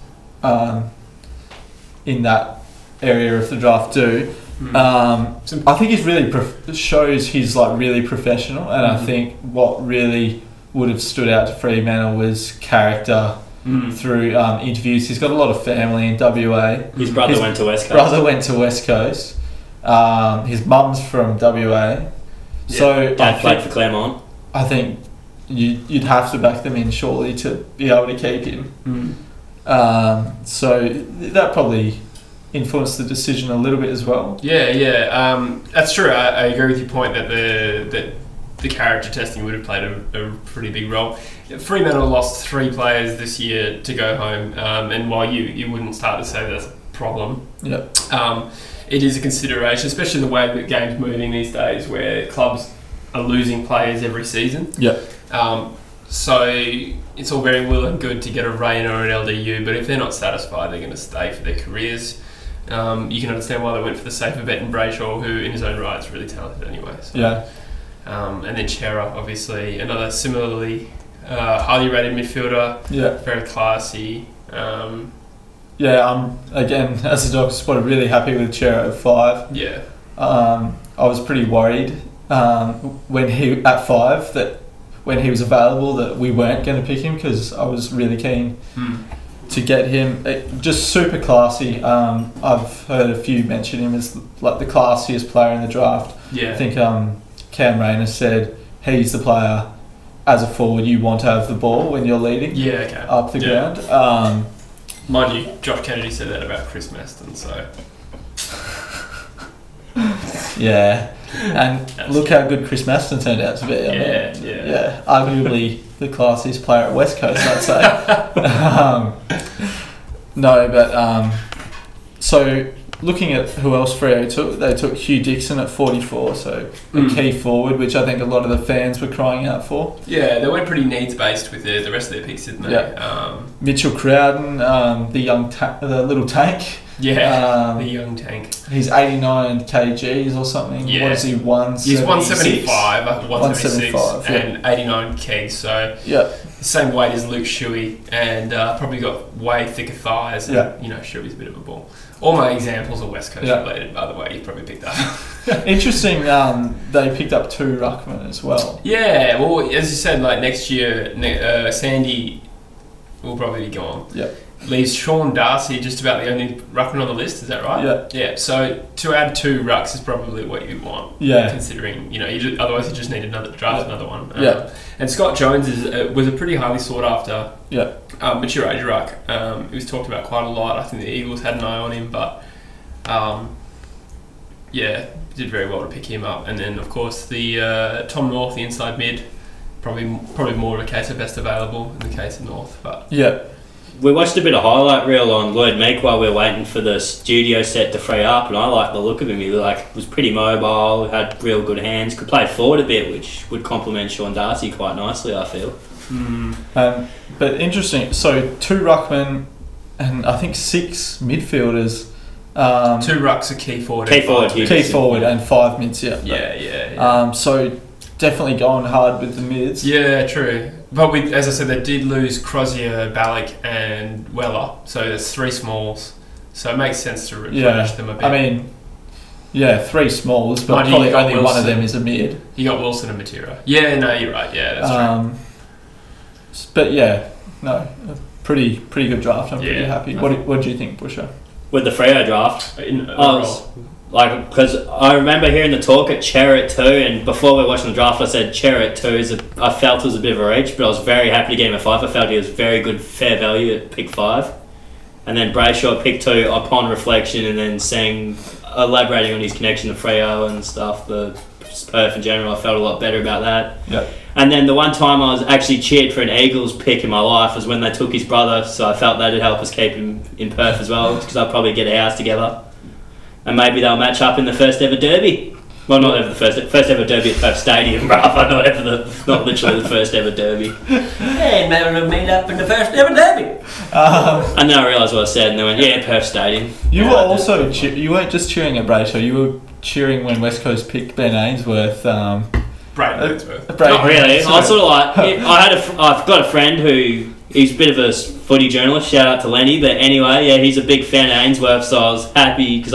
[SPEAKER 2] in that area of the draft do. I think he's really shows he's like really professional, and I think what really would have stood out to Fremantle was character through interviews. He's got a lot of family in WA.
[SPEAKER 3] His brother went to West Coast.
[SPEAKER 2] His mum's from WA, so
[SPEAKER 3] Dad played for Claremont.
[SPEAKER 2] I think you'd have to back them in surely to be able to keep him. So that probably influenced the decision a little bit as well.
[SPEAKER 1] Yeah. That's true. I agree with your point that the character testing would have played a pretty big role. Fremantle lost 3 players this year to go home, and while you wouldn't start to say that's a problem, it is a consideration, especially the way that game's moving these days, where clubs are losing players every season. So it's all very well and good to get a Rain or an LDU, but if they're not satisfied, they're going to stay for their careers. You can understand why they went for the safer bet in Brayshaw, who in his own right is really talented anyway. So. And then Chera, obviously, another similarly highly rated midfielder,
[SPEAKER 2] Yeah.
[SPEAKER 1] very classy.
[SPEAKER 2] Yeah, I'm, again, as a dog supporter, really happy with Chera at 5.
[SPEAKER 1] Yeah.
[SPEAKER 2] I was pretty worried when he, at 5, that when he was available, that we weren't going to pick him, because I was really keen to get him. Just super classy. I've heard a few mention him as like the classiest player in the draft.
[SPEAKER 1] Yeah.
[SPEAKER 2] I think Cam Rayner said he's the player, as a forward, you want to have the ball when you're leading
[SPEAKER 1] Yeah, okay.
[SPEAKER 2] up the
[SPEAKER 1] Yeah.
[SPEAKER 2] ground.
[SPEAKER 1] Mind you, Josh Kennedy said that about Chris Meston, so...
[SPEAKER 2] Yeah, and look how good Chris Maston turned out to be. I mean,
[SPEAKER 1] Yeah.
[SPEAKER 2] arguably the classiest player at West Coast, I'd say. No, but so looking at who else Freo took, they took Hugh Dixon at 44, so a key forward, which I think a lot of the fans were crying out for.
[SPEAKER 1] Yeah, they went pretty needs-based with the rest of their picks, didn't they?
[SPEAKER 2] Yeah. Mitchell Crowden, the little tank.
[SPEAKER 1] Yeah, the young tank.
[SPEAKER 2] He's 89 kgs or something.
[SPEAKER 1] Yeah.
[SPEAKER 2] What is he, 176?
[SPEAKER 1] He's 175, 176,
[SPEAKER 2] 175,
[SPEAKER 1] and 89 kegs, so
[SPEAKER 2] Yeah.
[SPEAKER 1] the same weight as Luke Shuey, and probably got way thicker thighs, and
[SPEAKER 2] Yeah.
[SPEAKER 1] you know, Shuey's a bit of a ball. All my examples are West Coast
[SPEAKER 2] Yeah.
[SPEAKER 1] related, by the way, you've probably picked up.
[SPEAKER 2] Interesting, they picked up 2 ruckmen as well.
[SPEAKER 1] Yeah, well, as you said, like next year, Sandy will probably be gone.
[SPEAKER 2] Yeah.
[SPEAKER 1] Leaves Sean Darcy just about the only ruckman on the list, is that right?
[SPEAKER 2] Yeah.
[SPEAKER 1] Yeah, so to add 2 rucks is probably what you want.
[SPEAKER 2] Yeah.
[SPEAKER 1] Considering, you know, otherwise you just need another one.
[SPEAKER 2] Yeah.
[SPEAKER 1] And Scott Jones was a pretty highly sought after
[SPEAKER 2] Yeah.
[SPEAKER 1] mature age ruck. He was talked about quite a lot. I think the Eagles had an eye on him, but yeah, did very well to pick him up. And then, of course, the Tom North, the inside mid, probably more of a case of best available in the case of North. But
[SPEAKER 2] Yeah.
[SPEAKER 3] We watched a bit of highlight reel on Lloyd Meek while we were waiting for the studio set to free up, and I liked the look of him. He was pretty mobile, had real good hands, could play forward a bit, which would complement Sean Darcy quite nicely, I feel.
[SPEAKER 2] But interesting. So 2 ruckmen and I think 6 midfielders.
[SPEAKER 1] 2 rucks are key forward.
[SPEAKER 3] Key forward,
[SPEAKER 1] and 5
[SPEAKER 2] Key
[SPEAKER 1] mids.
[SPEAKER 2] forward and 5 mids. Yeah.
[SPEAKER 1] Yeah.
[SPEAKER 2] So definitely going hard with the mids.
[SPEAKER 1] Yeah, true. But as I said, they did lose Crozier, Ballack, and Weller, so there's 3 smalls. So it makes sense to replenish them a bit.
[SPEAKER 2] I mean, yeah, 3 smalls, but
[SPEAKER 1] Mind you,
[SPEAKER 2] probably
[SPEAKER 1] you got
[SPEAKER 2] only one of
[SPEAKER 1] Wilson.
[SPEAKER 2] them is a mid.
[SPEAKER 1] You got Wilson and Matera. Yeah, no, you're right. Yeah, that's true.
[SPEAKER 2] But yeah, no, a pretty good draft. I'm pretty
[SPEAKER 1] Yeah.
[SPEAKER 2] happy. What do you think, Busher?
[SPEAKER 3] With the Freo draft,
[SPEAKER 1] In
[SPEAKER 3] I was because I remember hearing the talk at Chera at 2, and before we were watching the draft, I said Chera at 2 I felt was a bit of a reach, but I was very happy to get him at 5. I felt he was very good, fair value at pick 5, and then Brayshaw at pick 2 upon reflection, and then elaborating on his connection to Freo and stuff, the Perth in general. I felt a lot better about that.
[SPEAKER 2] Yeah.
[SPEAKER 3] And then the one time I was actually cheered for an Eagles pick in my life was when they took his brother, so I felt that'd help us keep him in Perth as well, because I'll probably get a house together. And maybe they'll match up in the first ever derby. Well, not ever the first ever derby at Perth Stadium, Rafa, not literally the first ever derby.
[SPEAKER 4] Hey, maybe we'll meet up in the first ever derby.
[SPEAKER 3] And then I realised what I said, and they went, yeah, Perth Stadium.
[SPEAKER 2] You
[SPEAKER 3] Yeah,
[SPEAKER 2] were
[SPEAKER 3] I did.
[SPEAKER 2] also you weren't just cheering at Brayshaw. You were cheering when West Coast picked Ben Ainsworth.
[SPEAKER 1] Braden Wordsworth.
[SPEAKER 3] Not really. I was sort of like, I've got a friend who he's a bit of a footy journalist. Shout out to Lenny. But anyway, yeah, he's a big fan of Ainsworth, so I was happy because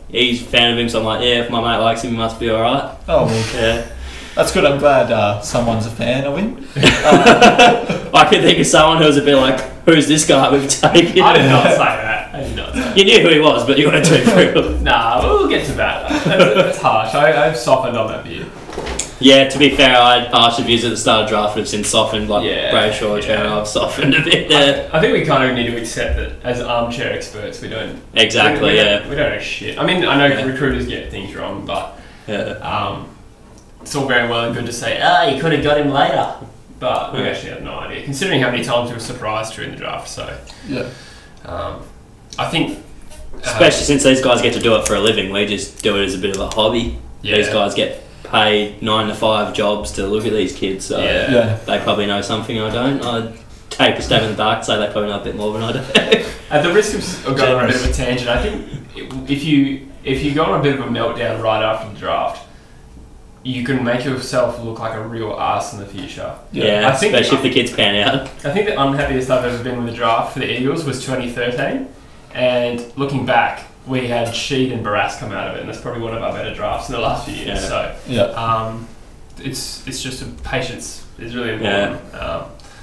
[SPEAKER 3] he's a fan of him. So I'm like, yeah, if my mate likes him, he must be all right.
[SPEAKER 2] Oh, well,
[SPEAKER 3] Yeah.
[SPEAKER 2] that's good. I'm glad someone's a fan of him.
[SPEAKER 3] I could think of someone who was a bit like, who's this guy we've taken?
[SPEAKER 1] I did not say that. I did not say that.
[SPEAKER 3] You knew who he was, but you weren't too through.
[SPEAKER 1] Nah, we'll get to that. That's harsh. I've softened on that view.
[SPEAKER 3] Yeah, to be fair, I had harsher views at the start of draft. I've since softened, like
[SPEAKER 1] Yeah,
[SPEAKER 3] Brayshaw,
[SPEAKER 1] yeah.
[SPEAKER 3] Turner, I've softened a bit there.
[SPEAKER 1] I think we kind of need to accept that as armchair experts, we don't.
[SPEAKER 3] Exactly,
[SPEAKER 1] we
[SPEAKER 3] yeah.
[SPEAKER 1] We don't know shit. I mean, I know
[SPEAKER 3] Yeah.
[SPEAKER 1] recruiters get things wrong, but
[SPEAKER 3] Yeah.
[SPEAKER 1] it's all very well and good to say, you could have got him later. But we actually have no idea, considering how many times we were surprised during the draft. So,
[SPEAKER 2] Yeah.
[SPEAKER 1] I think.
[SPEAKER 3] Especially since these guys get to do it for a living, we just do it as a bit of a hobby.
[SPEAKER 1] Yeah.
[SPEAKER 3] These guys get paid 9 to 5 jobs to look at these kids, so
[SPEAKER 1] Yeah.
[SPEAKER 3] they probably know something I don't. I'd take a step in the dark and say they probably know a bit more than I do.
[SPEAKER 1] At the risk of going on a bit
[SPEAKER 2] Generous.
[SPEAKER 1] of a tangent, I think if you go on a bit of a meltdown right after the draft, you can make yourself look like a real arse in the future.
[SPEAKER 3] Yeah,
[SPEAKER 1] I think-
[SPEAKER 3] especially if the kids pan out.
[SPEAKER 1] I think the unhappiest I've ever been with a draft for the Eagles was 2013, and looking back, we had Sheed and Barras come out of it, and that's probably one of our better drafts in the last few years.
[SPEAKER 3] Yeah.
[SPEAKER 1] So
[SPEAKER 2] Yeah.
[SPEAKER 1] it's just a patience is really important.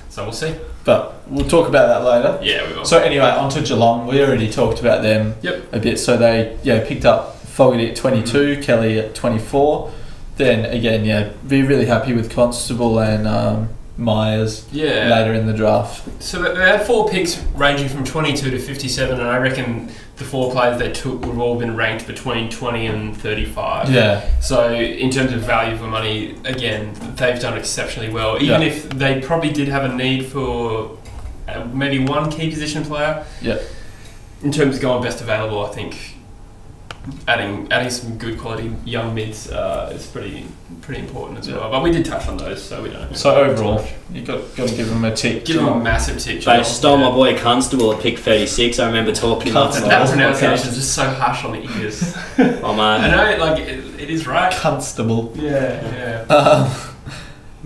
[SPEAKER 1] So we'll see.
[SPEAKER 2] But we'll talk about that later.
[SPEAKER 1] Yeah, we will.
[SPEAKER 2] So anyway, on to Geelong. We already talked about them a bit. So they picked up Fogarty at 22, Kelly at 24. Then again, be really happy with Constable and Myers later in the draft.
[SPEAKER 1] So they had 4 picks ranging from 22 to 57, and I reckon the 4 players they took would have all been ranked between 20 and 35.
[SPEAKER 2] Yeah.
[SPEAKER 1] So in terms of value for money, again, they've done exceptionally well. Even if they probably did have a need for maybe one key position player.
[SPEAKER 2] Yeah.
[SPEAKER 1] In terms of going best available, I think adding some good quality young mids is pretty important as well. But we did touch on those, so we don't.
[SPEAKER 2] So overall, you got to give them a tick.
[SPEAKER 1] Give them a massive tick.
[SPEAKER 3] They stole my boy Constable at pick 36. I remember talking about
[SPEAKER 1] that pronunciation is just so harsh on the ears.
[SPEAKER 3] Oh man,
[SPEAKER 1] I know, like it is right.
[SPEAKER 2] Constable.
[SPEAKER 1] Yeah.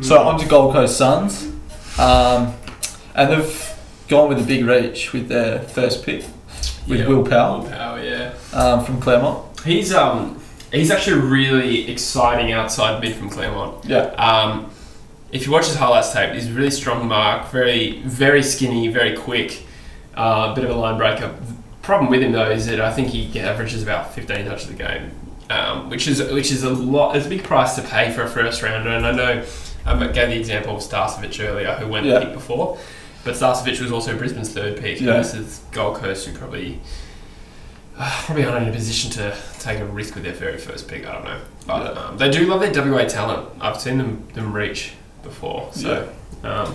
[SPEAKER 2] So on to Gold Coast Suns, and they've gone with a big reach with their first pick with Will Powell.
[SPEAKER 1] Will Powell, yeah.
[SPEAKER 2] From Claremont.
[SPEAKER 1] He's actually really exciting outside mid from Claremont.
[SPEAKER 2] Yeah.
[SPEAKER 1] If you watch his highlights tape, he's a really strong mark, very very skinny, very quick, bit of a line breaker. Problem with him though is that I think he averages about 15 touches a game, which is a lot. It's a big price to pay for a first rounder, and I know I gave the example of Starcevic earlier, who went pick before, but Starcevic was also Brisbane's 3rd pick.
[SPEAKER 2] Yeah.
[SPEAKER 1] This is Gold Coast, who probably aren't in a position to take a risk with their very first pick. I don't know, but they do love their WA talent. I've seen them reach before, so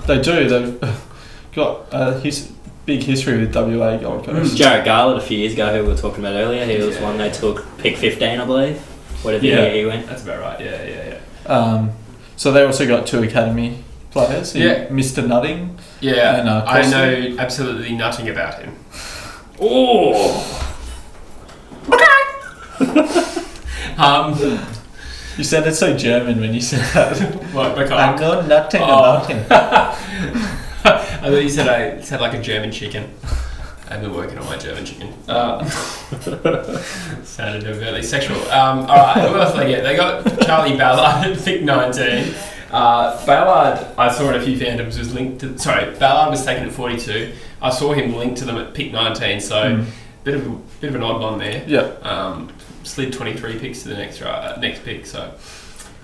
[SPEAKER 2] they do. They've got big history with WA Gold Coast.
[SPEAKER 3] Jarrett Garlett a few years ago, who we were talking about earlier, he was one they took pick 15, I believe. Whatever year he went.
[SPEAKER 1] That's about right. Yeah.
[SPEAKER 2] So they also got 2 academy players. Mr. Nutting.
[SPEAKER 1] Yeah.
[SPEAKER 2] And,
[SPEAKER 1] I know absolutely nothing about him.
[SPEAKER 3] Oh.
[SPEAKER 2] You said it so German when you said that.
[SPEAKER 1] What?
[SPEAKER 2] I know nothing about him.
[SPEAKER 1] I thought you said I said like a German chicken. I've been working on my German chicken. Sounded overtly sexual. Alright, who else did they get? They got Charlie Ballard at pick 19. Ballard, I saw in a few fandoms, was linked to... Sorry, Ballard was taken at 42. I saw him linked to them at pick 19, so bit of an odd one there.
[SPEAKER 2] Yeah.
[SPEAKER 1] Slid 23 picks to the next pick, so...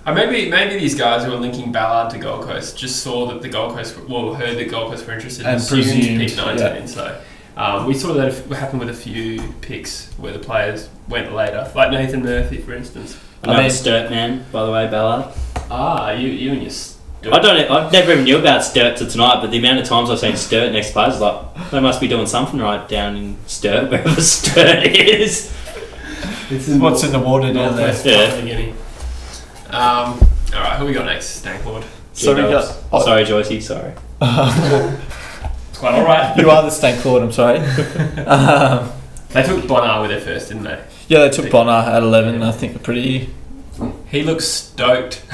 [SPEAKER 1] maybe these guys who are linking Ballard to Gold Coast just saw that the Gold Coast... Well, heard that Gold Coast were interested and presumed pick 19, so... we saw that happen with a few picks where the players went later, like Nathan Murphy, for instance.
[SPEAKER 3] Another Sturt man, by the way, Ballard.
[SPEAKER 1] You and your Sturt.
[SPEAKER 3] I never even knew about Sturt till tonight, but the amount of times I've seen Sturt next players, like they must be doing something right down in Sturt, wherever Sturt is.
[SPEAKER 2] What's in the water down there?
[SPEAKER 1] Yeah. Alright, who we got next? Stanklord.
[SPEAKER 2] So we got...
[SPEAKER 3] Sorry, Joycey, sorry.
[SPEAKER 1] It's quite alright.
[SPEAKER 2] You are the Stanklord, I'm sorry.
[SPEAKER 1] They took Bonar with their first, didn't they?
[SPEAKER 2] Yeah, they took Bonar at 11. I think pretty...
[SPEAKER 1] He looks stoked.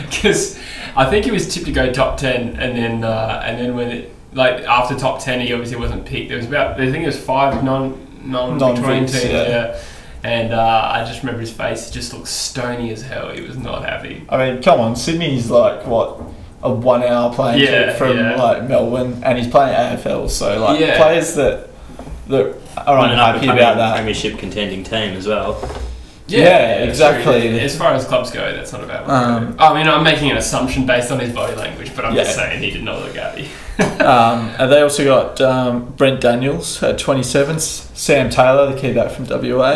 [SPEAKER 1] Because I think he was tipped to go top 10, and then when it, like after top 10 he obviously wasn't picked. There was about, I think it was 5 non-Victorian teams, and I just remember his face. He just looked stony as hell. He was not happy.
[SPEAKER 2] I mean, come on, Sydney's like what, a 1 hour plane trip from like Melbourne, and he's playing AFL. So like players that are unhappy about that.
[SPEAKER 3] Premiership contending team as well.
[SPEAKER 2] Yeah, exactly.
[SPEAKER 1] As far as clubs go, that's not a bad one. I mean, I'm making an assumption based on his body language, but I'm just saying he did not look happy.
[SPEAKER 2] And they also got Brent Daniels at 27, Sam Taylor, the key back from WA.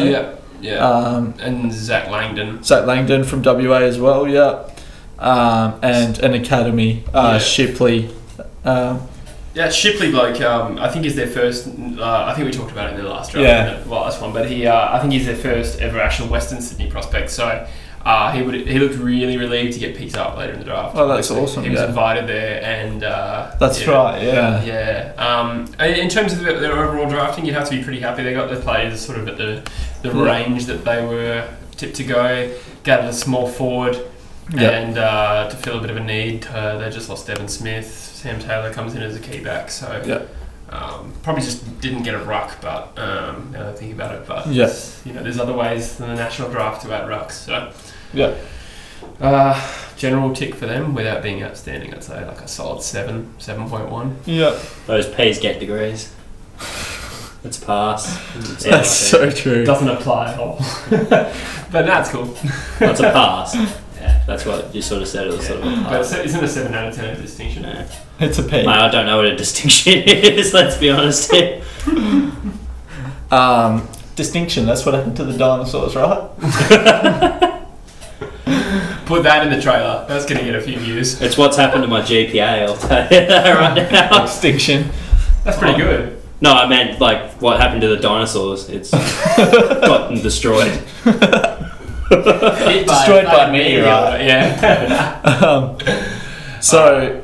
[SPEAKER 2] And
[SPEAKER 1] Zach Langdon.
[SPEAKER 2] Zach Langdon from WA as well, and an academy, Shipley.
[SPEAKER 1] Shipley bloke, I think is their first, I think we talked about it in the last draft, last one, but I think he's their first ever actual Western Sydney prospect, so he looked really relieved to get picked up later in the draft.
[SPEAKER 2] Oh, that's awesome.
[SPEAKER 1] He was invited there, and...
[SPEAKER 2] that's right,
[SPEAKER 1] in terms of their overall drafting, you'd have to be pretty happy. They got the players sort of at the range that they were tipped to go. gathered a small forward,
[SPEAKER 2] Yeah.
[SPEAKER 1] and to fill a bit of a need, they just lost Devon Smith. Sam Taylor comes in as a key back, so
[SPEAKER 2] Yeah.
[SPEAKER 1] probably just didn't get a ruck. But now that I think about it, but
[SPEAKER 2] Yeah.
[SPEAKER 1] you know, there's other ways than the national draft to add rucks. So
[SPEAKER 2] Yeah.
[SPEAKER 1] general tick for them without being outstanding. I'd say like a solid 7.1.
[SPEAKER 2] Yeah.
[SPEAKER 3] Those P's get degrees. It's a pass.
[SPEAKER 2] That's so true.
[SPEAKER 1] Doesn't apply at all. But that's cool.
[SPEAKER 3] That's a pass. Yeah, that's what you sort of said. It was sort of a
[SPEAKER 1] But
[SPEAKER 3] pass.
[SPEAKER 1] isn't a 7 out of 10 a distinction?
[SPEAKER 3] Yeah.
[SPEAKER 2] It's a P.
[SPEAKER 3] Mate, I don't know what a distinction is. Let's be honest here.
[SPEAKER 2] Distinction. That's what happened to the dinosaurs, right?
[SPEAKER 1] Put that in the trailer. That's going to get a few views.
[SPEAKER 3] It's what's happened to my GPA. I'll tell you that right now.
[SPEAKER 2] Extinction.
[SPEAKER 1] That's pretty good.
[SPEAKER 3] No, I meant like what happened to the dinosaurs. It's gotten destroyed.
[SPEAKER 2] Destroyed by meteorite.
[SPEAKER 1] Yeah.
[SPEAKER 2] So,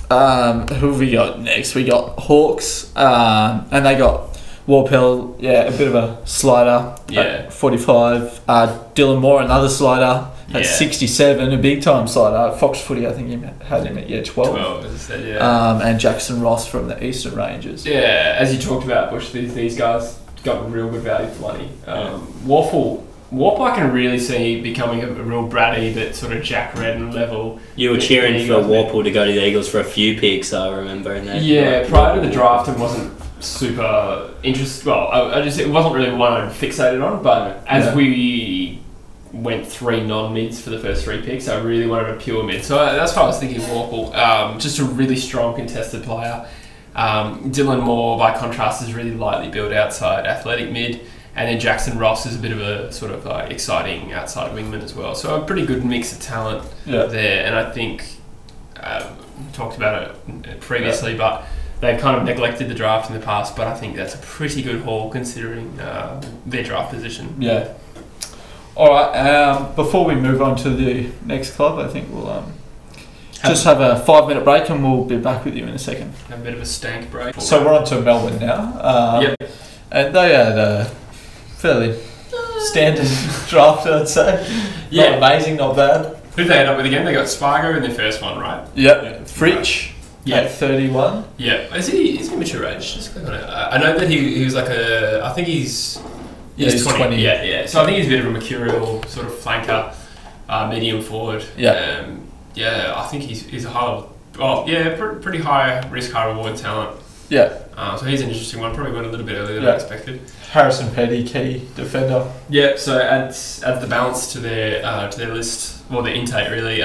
[SPEAKER 2] who have we got next? We got Hawks, and they got Warpel, a bit of a slider
[SPEAKER 1] Yeah.
[SPEAKER 2] at 45. Dylan Moore, another slider at
[SPEAKER 1] Yeah.
[SPEAKER 2] 67, a big time slider. Fox Footy, I think he had him at 12.
[SPEAKER 1] 12, as I said, yeah.
[SPEAKER 2] And Jackson Ross from the Eastern Rangers.
[SPEAKER 1] Yeah, as you talked about, Bush, these guys got real good value for money. Warp I can really see becoming a real bratty, but sort of Jack Redden level.
[SPEAKER 3] You were
[SPEAKER 1] with
[SPEAKER 3] cheering
[SPEAKER 1] the
[SPEAKER 3] for
[SPEAKER 1] Eagles.
[SPEAKER 3] Warple to go to the Eagles for a few picks, I remember. In that.
[SPEAKER 1] Yeah, prior to the draft, it wasn't super interested. Well, it wasn't really one I fixated on. But as we went 3 non-mids for the first 3 picks, I really wanted a pure mid. So that's why I was thinking Warple. Just a really strong contested player. Dylan Moore, by contrast, is really lightly built outside, athletic mid. And then Jackson Ross is a bit of a sort of exciting outside wingman as well. So a pretty good mix of talent there. And I think we talked about it previously, but they've kind of neglected the draft in the past. But I think that's a pretty good haul considering their draft position.
[SPEAKER 2] Yeah. All right. Before we move on to the next club, I think we'll just have a 5-minute break, and we'll be back with you in a second.
[SPEAKER 1] Have a bit of a stank break.
[SPEAKER 2] So we're on to Melbourne now.
[SPEAKER 1] Yep.
[SPEAKER 2] And they had a fairly standard draft, I'd say.
[SPEAKER 1] Yeah.
[SPEAKER 2] Not amazing, not bad.
[SPEAKER 1] Who did they end up with again? They got Spargo in their first one, right?
[SPEAKER 2] Yep. Fritsch
[SPEAKER 1] Yeah.
[SPEAKER 2] at 31.
[SPEAKER 1] Yeah. Is he mature age? Just click on it. I know that he was like I think he's
[SPEAKER 2] 20.
[SPEAKER 1] Yeah. So I think he's a bit of a mercurial sort of flanker, medium forward.
[SPEAKER 2] Yeah.
[SPEAKER 1] I think he's a pretty high risk, high reward talent.
[SPEAKER 2] Yeah.
[SPEAKER 1] So he's an interesting one. Probably went a little bit earlier than
[SPEAKER 2] Yeah.
[SPEAKER 1] I expected.
[SPEAKER 2] Harrison Petty, key defender.
[SPEAKER 1] Yeah. So adds the balance to their list, or their intake really.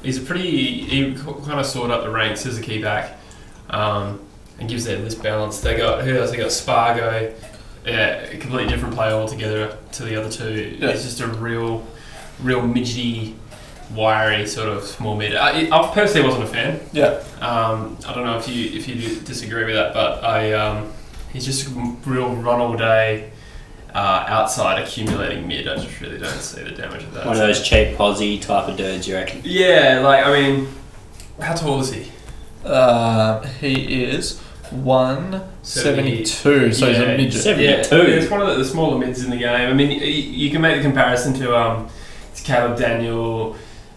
[SPEAKER 1] He kind of soared up the ranks as a key back, and gives their list balance. They got who else? They got Spargo. Yeah, a completely different player altogether to the other two.
[SPEAKER 2] Yeah.
[SPEAKER 1] He's just a real midgety, wiry sort of small mid. I personally wasn't a fan.
[SPEAKER 2] Yeah.
[SPEAKER 1] I don't know if you disagree with that, but he's just a real run all day outside accumulating mid. I just really don't see the damage of that.
[SPEAKER 3] One of those cheap posy type of dudes, you reckon?
[SPEAKER 1] Yeah, like I mean, how tall is he?
[SPEAKER 2] He is 172, so he's a midget.
[SPEAKER 3] 72.
[SPEAKER 1] Yeah, it's one of the smaller mids in the game. I mean, you can make the comparison to Caleb Daniel.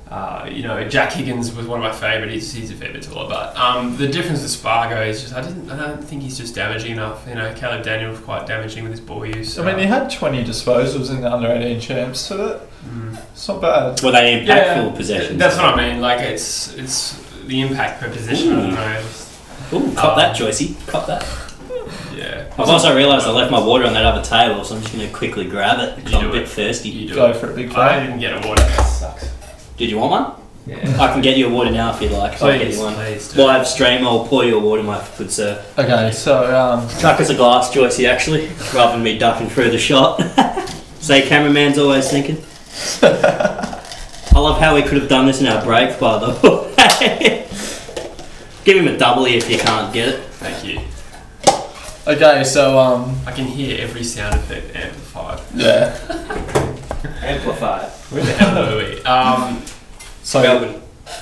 [SPEAKER 1] Jack Higgins was one of my favourites. He's a fair bit taller, but the difference with Spargo is just I don't think he's just damaging enough. Caleb Daniel was quite damaging with his ball use.
[SPEAKER 2] I mean, he had 20 disposals in the under-18 champs, so it's not bad.
[SPEAKER 3] Were they impactful possessions?
[SPEAKER 1] That's what I mean. Like it's the impact per position. I don't know.
[SPEAKER 3] Ooh, cop that, Joycey. Cop that.
[SPEAKER 1] Yeah.
[SPEAKER 3] I've also realised I left my water on that other table, so I'm just going to quickly grab it because I'm a bit thirsty.
[SPEAKER 1] You do
[SPEAKER 2] Go
[SPEAKER 1] it.
[SPEAKER 2] for it, big
[SPEAKER 1] I
[SPEAKER 2] fella.
[SPEAKER 1] didn't get a water. That sucks.
[SPEAKER 3] Did you want one?
[SPEAKER 1] Yeah.
[SPEAKER 3] I can get you a water now if you like. I'll get you one.
[SPEAKER 1] Please do.
[SPEAKER 3] Live stream, I'll pour you a water, my good sir.
[SPEAKER 2] Okay, so
[SPEAKER 3] Chuck us a glass, Joycey, actually, rather than me ducking through the shot. Say, cameraman's always thinking. I love how we could have done this in our break, by the way. Give him a doubly if you can't get it.
[SPEAKER 1] Thank you.
[SPEAKER 2] okay, so
[SPEAKER 1] I can hear every sound effect amplified.
[SPEAKER 2] yeah.
[SPEAKER 3] Amplified.
[SPEAKER 1] Where the hell were we?
[SPEAKER 2] So
[SPEAKER 3] Melbourne.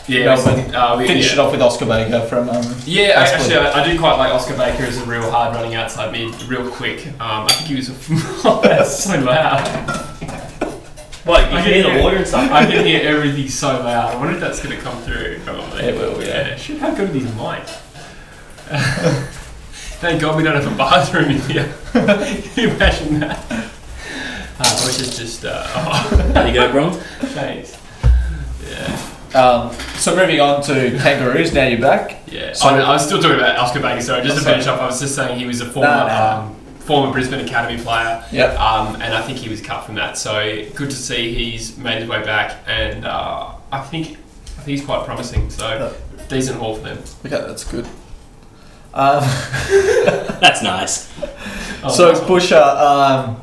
[SPEAKER 1] Yeah,
[SPEAKER 2] Melbourne. Finish it off with Oscar Baker from
[SPEAKER 1] Yeah,
[SPEAKER 2] Aspley.
[SPEAKER 1] I do quite like Oscar Baker as a real hard running outside mid, real quick. I think he was that's so loud.
[SPEAKER 3] What, you can hear the water and stuff?
[SPEAKER 1] I can hear everything so loud. I wonder if that's going to come through. Probably.
[SPEAKER 2] It will, yeah.
[SPEAKER 1] Shit, how good are these mics? Thank God we don't have a bathroom in here. Can you imagine that? Which is just...
[SPEAKER 3] There you go, Bron.
[SPEAKER 1] Thanks. Yeah.
[SPEAKER 2] So moving on to Kangaroos, now you're back.
[SPEAKER 1] Yeah.
[SPEAKER 2] So-
[SPEAKER 1] I was still talking about Oscar Baker, sorry. Just to
[SPEAKER 2] sorry.
[SPEAKER 1] finish off, I was just saying he was a former... former Brisbane Academy player,
[SPEAKER 2] Yep.
[SPEAKER 1] and I think he was cut from that. So good to see he's made his way back, and I think he's quite promising. So decent haul for them.
[SPEAKER 2] Okay, that's good.
[SPEAKER 3] That's nice.
[SPEAKER 2] So
[SPEAKER 1] nice one.
[SPEAKER 2] Busher,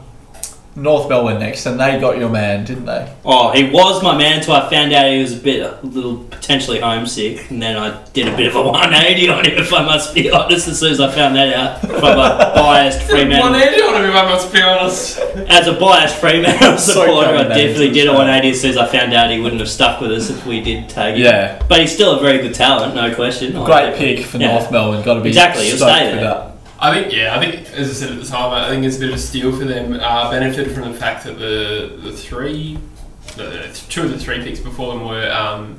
[SPEAKER 2] North Melbourne next, and they got your man, didn't they?
[SPEAKER 3] Oh, he was my man until I found out he was a little potentially homesick, and then I did a bit of a 180 on him, if I must be honest, as soon as I found that out from a biased Fremantle.
[SPEAKER 1] 180 on him, if I must be honest.
[SPEAKER 3] As a biased Fremantle supporter, I
[SPEAKER 2] coming down
[SPEAKER 3] definitely
[SPEAKER 2] into
[SPEAKER 3] did a
[SPEAKER 2] the
[SPEAKER 3] 180 as soon as I found out he wouldn't have stuck with us if we did tag him.
[SPEAKER 2] Yeah.
[SPEAKER 3] But he's still a very good talent, no question.
[SPEAKER 2] Great pick for
[SPEAKER 3] Yeah.
[SPEAKER 2] North Melbourne. Got to be
[SPEAKER 3] Exactly, he'll
[SPEAKER 2] stoked
[SPEAKER 3] stay
[SPEAKER 2] with
[SPEAKER 3] there.
[SPEAKER 2] that.
[SPEAKER 1] I think, as I said at the time, I think it's a bit of a steal for them. Benefited from the fact that the two of the three picks before them were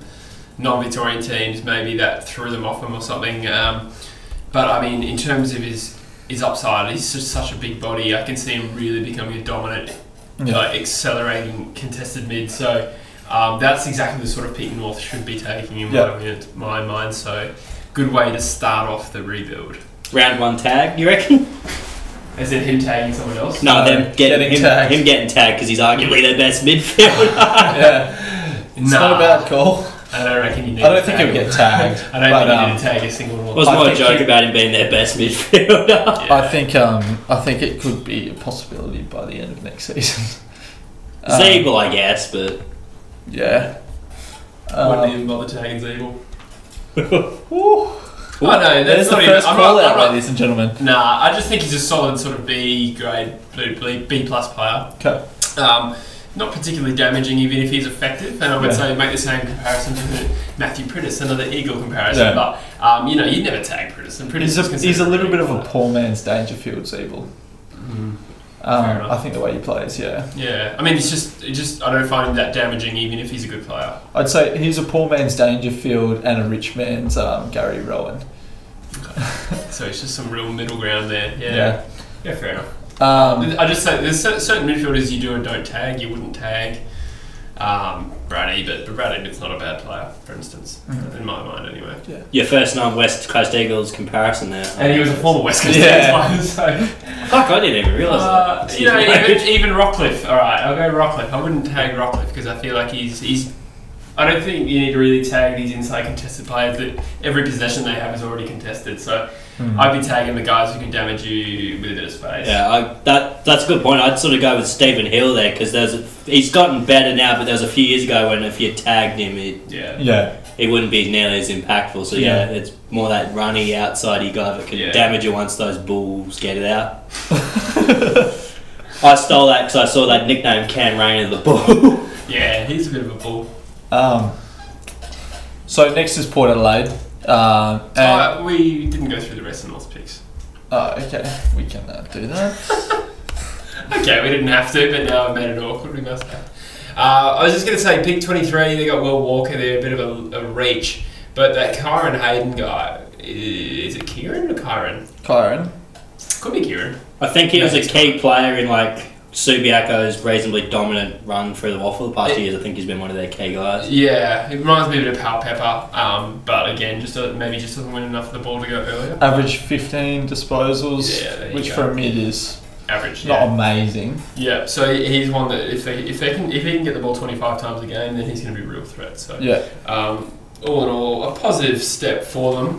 [SPEAKER 1] non-Victorian teams. Maybe that threw them off them or something. But I mean, in terms of his upside, he's just such a big body. I can see him really becoming a dominant, accelerating contested mid. So that's exactly the sort of pick North should be taking in my mind. So good way to start off the rebuild.
[SPEAKER 3] Round one tag, you reckon?
[SPEAKER 1] Is it him tagging someone else?
[SPEAKER 3] No, them
[SPEAKER 2] getting
[SPEAKER 3] him,
[SPEAKER 2] tagged.
[SPEAKER 3] him getting tagged because he's arguably their best midfielder.
[SPEAKER 2] Yeah. It's not a bad call.
[SPEAKER 1] I don't reckon you need
[SPEAKER 2] I don't
[SPEAKER 1] to
[SPEAKER 2] think
[SPEAKER 1] tag
[SPEAKER 2] he'll
[SPEAKER 1] him.
[SPEAKER 2] get tagged.
[SPEAKER 1] I don't
[SPEAKER 2] but,
[SPEAKER 1] think you need to tag a single one.
[SPEAKER 3] It was
[SPEAKER 2] I
[SPEAKER 3] more a
[SPEAKER 2] think
[SPEAKER 3] joke
[SPEAKER 2] he-
[SPEAKER 3] about him being their best midfielder.
[SPEAKER 1] Yeah.
[SPEAKER 2] I think it could be a possibility by the end of next season.
[SPEAKER 3] Zeeble, I guess, but
[SPEAKER 2] Yeah.
[SPEAKER 1] Wouldn't even bother tagging Zeeble.
[SPEAKER 2] Woo.
[SPEAKER 1] Oh no, that's
[SPEAKER 2] There's the
[SPEAKER 1] not even...
[SPEAKER 2] first call out, ladies and gentlemen.
[SPEAKER 1] Nah, I just think he's a solid sort of B grade, B plus player.
[SPEAKER 2] Okay.
[SPEAKER 1] Not particularly damaging, even if he's effective. And I would say make the same comparison to Matthew Prittis, another Eagle comparison.
[SPEAKER 2] Yeah.
[SPEAKER 1] But you'd never tag Prittis. And Prittis
[SPEAKER 2] He's a little bit of a poor man's Dangerfield, Zeeble.
[SPEAKER 1] Fair enough.
[SPEAKER 2] I think the way he plays, yeah.
[SPEAKER 1] Yeah, I mean, it's just I don't find him that damaging, even if he's a good player.
[SPEAKER 2] I'd say he's a poor man's Dangerfield and a rich man's Gary Rowan.
[SPEAKER 1] So it's just some real middle ground there. Yeah, fair enough. I just say there's certain midfielders you do and don't tag. You wouldn't tag Brad Ebert, but Brad Ebert's not a bad player, for instance, in my mind anyway.
[SPEAKER 2] Yeah.
[SPEAKER 3] your first non-West Coast Eagles comparison there.
[SPEAKER 1] And he was a former West Coast
[SPEAKER 2] Yeah.
[SPEAKER 1] player, so
[SPEAKER 3] Fuck, I didn't even realise that.
[SPEAKER 1] even Rockcliffe. All right, I'll go Rockcliffe. I wouldn't tag Rockcliffe because I feel like he's. I don't think you need to really tag these inside contested players that every possession they have is already contested. So I'd be tagging the guys who can damage you with a bit of space.
[SPEAKER 3] Yeah, that's a good point. I'd sort of go with Stephen Hill there because he's gotten better now, but there was a few years ago when if you tagged him, it wouldn't be nearly as impactful. So it's more that runny, outsidey guy that can damage you once those bulls get it out. I stole that because I saw that nickname Cam Rayner the Bull.
[SPEAKER 1] Yeah, he's a bit of a bull.
[SPEAKER 2] So next is Port Adelaide. And
[SPEAKER 1] We didn't go through the rest of North's picks.
[SPEAKER 2] okay, we can do that.
[SPEAKER 1] Okay, we didn't have to, but now I've made it awkward. We must have. I was just going to say, pick 23, they got Will Walker there, a bit of a reach. But that Kyron Hayden guy, is it Kieran or Kyron?
[SPEAKER 2] Kyron.
[SPEAKER 1] Could be Kieran.
[SPEAKER 3] I think he was a key player in like Subiaco's reasonably dominant run through the waffle the past years. I think he's been one of their key guys.
[SPEAKER 1] Yeah, it reminds me a bit of Pal Pepper, but again, maybe just doesn't win enough for the ball to go earlier.
[SPEAKER 2] Average 15 disposals,
[SPEAKER 1] Yeah,
[SPEAKER 2] which for a mid is
[SPEAKER 1] average.
[SPEAKER 2] not amazing.
[SPEAKER 1] Yeah, so he's one that if he can get the ball 25 times a game, then he's going to be a real threat. So all in all, a positive step for them.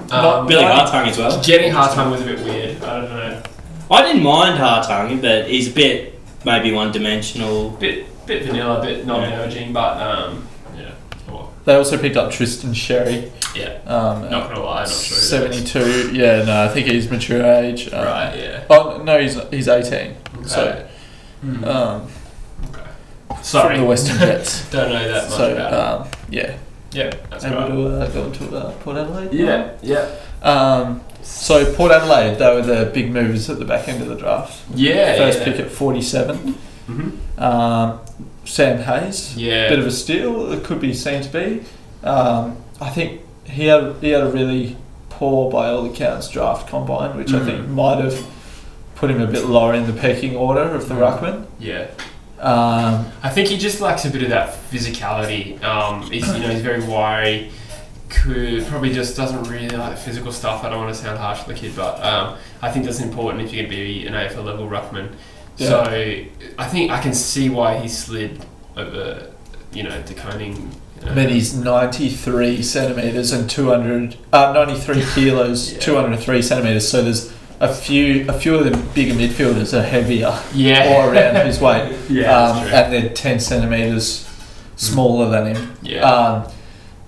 [SPEAKER 3] Billy Hartung as well.
[SPEAKER 1] Getting Hartung was a bit weird. I don't know.
[SPEAKER 3] I didn't mind Hartung, but he's a bit maybe one-dimensional.
[SPEAKER 1] Bit vanilla, bit non-damaging, but yeah. Well,
[SPEAKER 2] They also picked up Tristan Sherry.
[SPEAKER 1] yeah.
[SPEAKER 2] Not
[SPEAKER 1] Not gonna lie, not sure. who that is.
[SPEAKER 2] 72. Yeah, no, I think he's mature age.
[SPEAKER 1] Right. Yeah.
[SPEAKER 2] Oh no, he's 18.
[SPEAKER 1] Okay.
[SPEAKER 2] So
[SPEAKER 1] Sorry.
[SPEAKER 2] from the Western Jets.
[SPEAKER 1] Don't know that much
[SPEAKER 2] So
[SPEAKER 1] about it.
[SPEAKER 2] yeah,
[SPEAKER 1] Yeah, that's
[SPEAKER 2] able
[SPEAKER 1] right.
[SPEAKER 2] to go into Port Adelaide.
[SPEAKER 1] Yeah.
[SPEAKER 2] So Port Adelaide, they were the big movers at the back end of the draft.
[SPEAKER 1] Yeah.
[SPEAKER 2] First pick at 47.
[SPEAKER 1] Mm-hmm.
[SPEAKER 2] Sam Hayes.
[SPEAKER 1] Yeah.
[SPEAKER 2] Bit of a steal. It could be seen to be. I think he had a really poor, by all accounts, draft combine, which I think might have put him a bit lower in the pecking order of the ruckman.
[SPEAKER 1] Yeah.
[SPEAKER 2] I
[SPEAKER 1] think he just lacks a bit of that physicality. He's very wiry. Probably just doesn't really like the physical stuff. I don't want to sound harsh to the kid, but I think that's important if you're going to be an AFL level ruckman.
[SPEAKER 2] Yeah.
[SPEAKER 1] So I think I can see why he slid over, De Koning.
[SPEAKER 2] I mean, he's 93 centimetres and 93 kilos, 203 centimetres. So there's a few of the bigger midfielders are heavier or around his weight. And they're 10 centimetres smaller than him.
[SPEAKER 1] Yeah.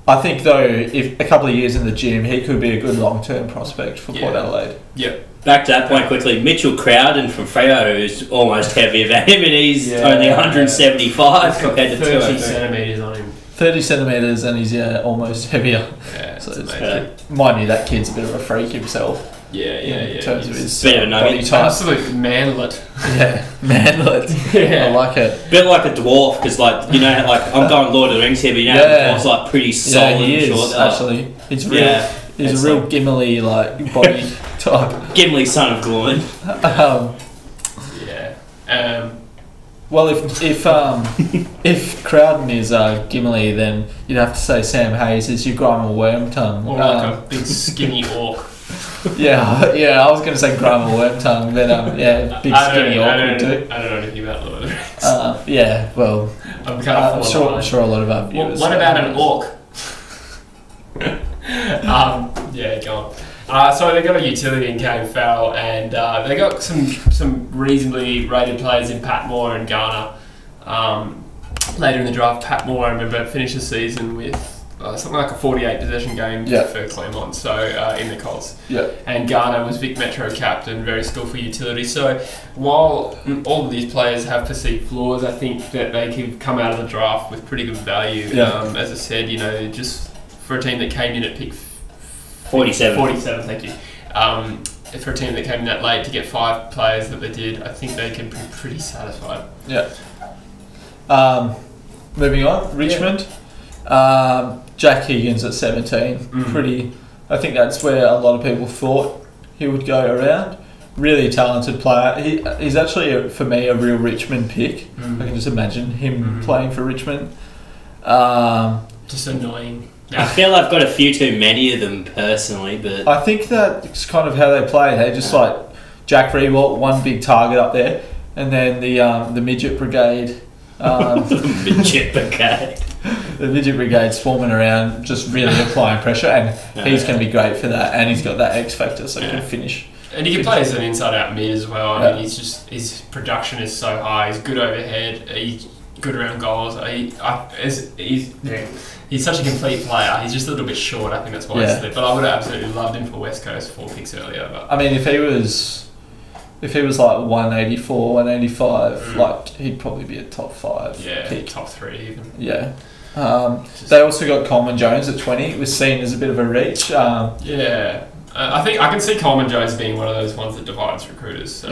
[SPEAKER 2] I think, though, if a couple of years in the gym, he could be a good long-term prospect for Port Adelaide.
[SPEAKER 1] Yep.
[SPEAKER 3] Back to that point quickly, Mitchell Crowden from Freo is almost heavier than him, and he's only 175 compared to
[SPEAKER 1] 30 centimetres on him.
[SPEAKER 2] 30 centimetres, and he's almost heavier.
[SPEAKER 1] Yeah,
[SPEAKER 2] so it's mind you, that kid's a bit of a freak himself.
[SPEAKER 1] In
[SPEAKER 2] terms of his
[SPEAKER 3] bit of a
[SPEAKER 2] body type.
[SPEAKER 1] Absolute manlet.
[SPEAKER 2] Yeah, manlet. I like it.
[SPEAKER 3] Bit like a dwarf, because I'm going Lord of the Rings here, but the dwarf's like pretty solid.
[SPEAKER 2] He is,
[SPEAKER 3] short.
[SPEAKER 2] actually. He's a real Gimli body type.
[SPEAKER 3] Gimli, son of Glorn.
[SPEAKER 2] Well, if Crowden is Gimli, then you'd have to say Sam Hayes is your Grima Wormtongue.
[SPEAKER 1] Or like a big skinny orc.
[SPEAKER 2] I was going to say Grima Wormtongue, but big skinny orc would do.
[SPEAKER 1] I don't know anything about Lord of the Rings.
[SPEAKER 2] Well, I'm sure a lot of our viewers.
[SPEAKER 1] What about an orc? Go on. So they got a utility in Kane Farrell, and they got some reasonably rated players in Pat Moore and Garner. Later in the draft, Pat Moore, I remember, finished the season with something like a 48 possession game for Claremont, so in the Colts. And Garner was Vic Metro captain, very skillful utility. So while all of these players have perceived flaws, I think that they can come out of the draft with pretty good value. As I said, just for a team that came in at pick 47, thank you. For a team that came in that late to get 5 players that they did, I think they can be pretty satisfied.
[SPEAKER 2] Moving on, Richmond. Jack Higgins at 17. I think that's where a lot of people thought he would go around. Really talented player. He's actually, for me, a real Richmond pick. I can just imagine him playing for Richmond.
[SPEAKER 1] Just annoying.
[SPEAKER 3] I feel I've got a few too many of them personally, but
[SPEAKER 2] I think that's kind of how they play. They just like Jack Rewalt, one big target up there, and then the midget brigade.
[SPEAKER 3] The midget brigade.
[SPEAKER 2] The midget brigade swarming around, just really applying pressure, and he's going to be great for that. And he's got that X factor, so he can finish.
[SPEAKER 1] And he can play as an inside-out mid as well. I mean, his production is so high. He's good overhead. He's good around goals. He's such a complete player. He's just a little bit short. I think that's why he slipped. But I would have absolutely loved him for West Coast 4 picks earlier. But
[SPEAKER 2] I mean, if he was like 184, 185, he'd probably be a top 5 pick.
[SPEAKER 1] Top 3 even.
[SPEAKER 2] Yeah. They also got Coleman Jones at 20. It was seen as a bit of a reach.
[SPEAKER 1] I think I can see Coleman Jones being one of those ones that divides recruiters. So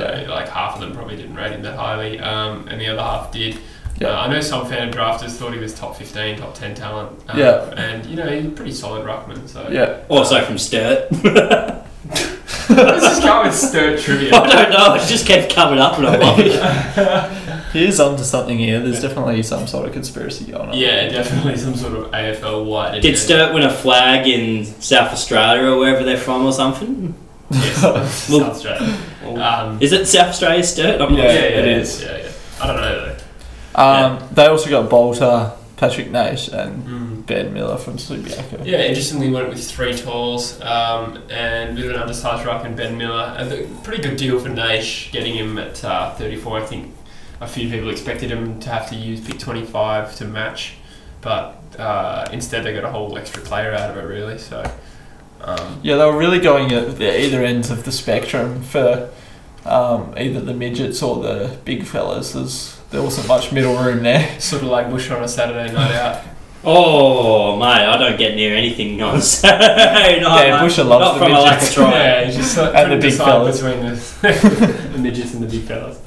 [SPEAKER 1] half of them probably didn't rate him that highly, and the other half did. I know some fan drafters thought he was top 15, top 10 talent. And he's a pretty solid ruckman. So
[SPEAKER 3] also from Sturt.
[SPEAKER 1] Let's just go with Sturt trivia.
[SPEAKER 3] I don't know. It just kept coming up, and I love it.
[SPEAKER 2] He is onto something here. There's definitely some sort of conspiracy going on.
[SPEAKER 1] Yeah, definitely some sort of AFL white.
[SPEAKER 3] Did Sturt win a flag in South Australia or wherever they're from or something?
[SPEAKER 1] Yes, South Australia.
[SPEAKER 3] Is it South Australia Sturt?
[SPEAKER 2] It is.
[SPEAKER 1] Yeah. I don't know though.
[SPEAKER 2] They also got Bolter, Patrick Nash, and Ben Miller from Subiaco.
[SPEAKER 1] Yeah, interestingly went with 3 talls and with an undersized ruck and Ben Miller. A pretty good deal for Nash, getting him at 34. I think a few people expected him to have to use pick 25 to match, but instead they got a whole extra player out of it, really. So
[SPEAKER 2] they were really going at either ends of the spectrum for either the midgets or the big fellas. There wasn't much middle room there.
[SPEAKER 1] Sort of like Bush on a Saturday night out.
[SPEAKER 3] Oh, mate, I don't get near anything on Saturday night.
[SPEAKER 2] Yeah, Busher loves the midgets.
[SPEAKER 1] Yeah, he's just
[SPEAKER 2] and the big fellas.
[SPEAKER 1] between the midgets and the big fellas.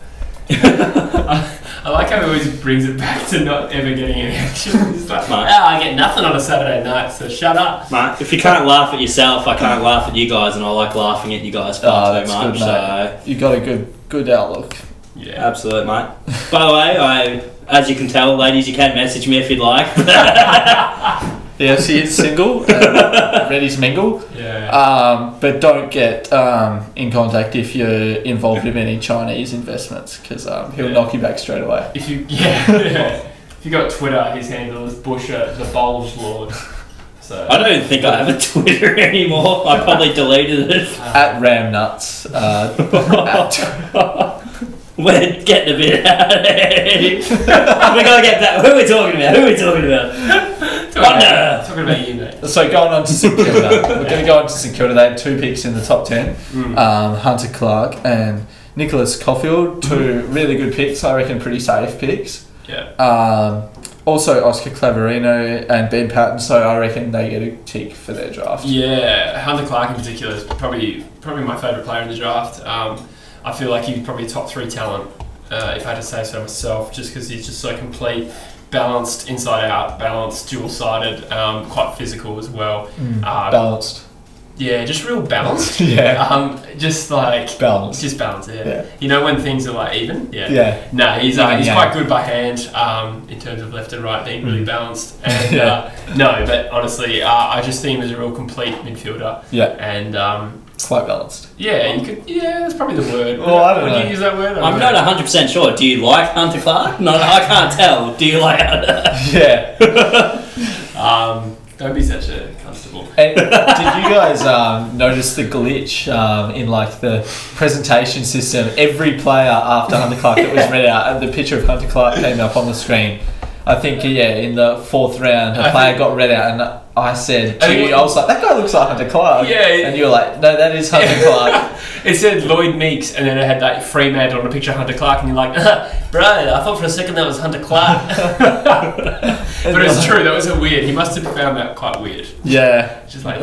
[SPEAKER 1] I like how he always brings it back to not ever getting any action. He's like,
[SPEAKER 3] Mate.
[SPEAKER 1] I get nothing on a Saturday night, so shut up.
[SPEAKER 3] Mate, if you can't laugh at yourself, I can't laugh at you guys, and I like laughing at you guys far too much. So
[SPEAKER 2] You got a good outlook.
[SPEAKER 1] Yeah.
[SPEAKER 3] absolute, mate. By the way, as you can tell, ladies, you can message me if you'd like.
[SPEAKER 2] Yes, he is single, ready to mingle.
[SPEAKER 1] Yeah.
[SPEAKER 2] But don't get in contact if you're involved in any Chinese investments, because he'll knock you back straight away.
[SPEAKER 1] If you if you got Twitter, his handle is Busher the Bulge Lord. So
[SPEAKER 3] I don't think I have a Twitter anymore. I probably deleted it.
[SPEAKER 2] At Ramnuts.
[SPEAKER 3] We're getting a bit out of here. We gotta get back. Who are we talking about?
[SPEAKER 1] Talking about you, mate.
[SPEAKER 2] So going on to St Kilda, we're going to go on to St Kilda. They had 2 picks in the top 10, Hunter Clark and Nicholas Caulfield. 2 really good picks, I reckon, pretty safe picks.
[SPEAKER 1] Yeah.
[SPEAKER 2] Also Oscar Claverino and Ben Patton, so I reckon they get a tick for their draft.
[SPEAKER 1] Yeah, Hunter Clark in particular is probably my favourite player in the draft. I feel like he's probably top 3 talent, if I had to say so myself, just because he's just so complete, balanced inside out, balanced dual-sided, quite physical as well.
[SPEAKER 2] Balanced.
[SPEAKER 1] Yeah, just real balanced.
[SPEAKER 2] Yeah.
[SPEAKER 1] Just like
[SPEAKER 2] Balanced.
[SPEAKER 1] Just balanced. Yeah.
[SPEAKER 2] Yeah.
[SPEAKER 1] You know when things are like even. Yeah.
[SPEAKER 2] Yeah.
[SPEAKER 1] No, he's
[SPEAKER 2] Yeah.
[SPEAKER 1] quite good by hand in terms of left and right being really balanced. And no, but honestly, I just see him as a real complete midfielder.
[SPEAKER 2] Yeah.
[SPEAKER 1] And
[SPEAKER 2] Quite balanced.
[SPEAKER 1] yeah, you could. Yeah, that's probably the word.
[SPEAKER 2] Well, I don't
[SPEAKER 1] Would
[SPEAKER 2] know.
[SPEAKER 1] you use that word?
[SPEAKER 3] I'm not 100% sure. Do you like Hunter Clark? No, I can't tell. Do you like
[SPEAKER 2] Yeah.
[SPEAKER 1] Don't be such a constable.
[SPEAKER 2] And did you guys notice the glitch in like the presentation system? Every player after Hunter Clark that was read out, the picture of Hunter Clark came up on the screen. I think in the 4th round, a player got read out, and I said to you, I was like, that guy looks like Hunter Clark.
[SPEAKER 1] Yeah.
[SPEAKER 2] And you were like, no, that is Hunter Clark.
[SPEAKER 1] It said Lloyd Meeks, and then it had that Fremantle on a picture of Hunter Clark, and you're like, bro, I thought for a second that was Hunter Clark. But it's true, that was a weird. He must have found that quite weird.
[SPEAKER 2] Yeah.
[SPEAKER 1] Just like,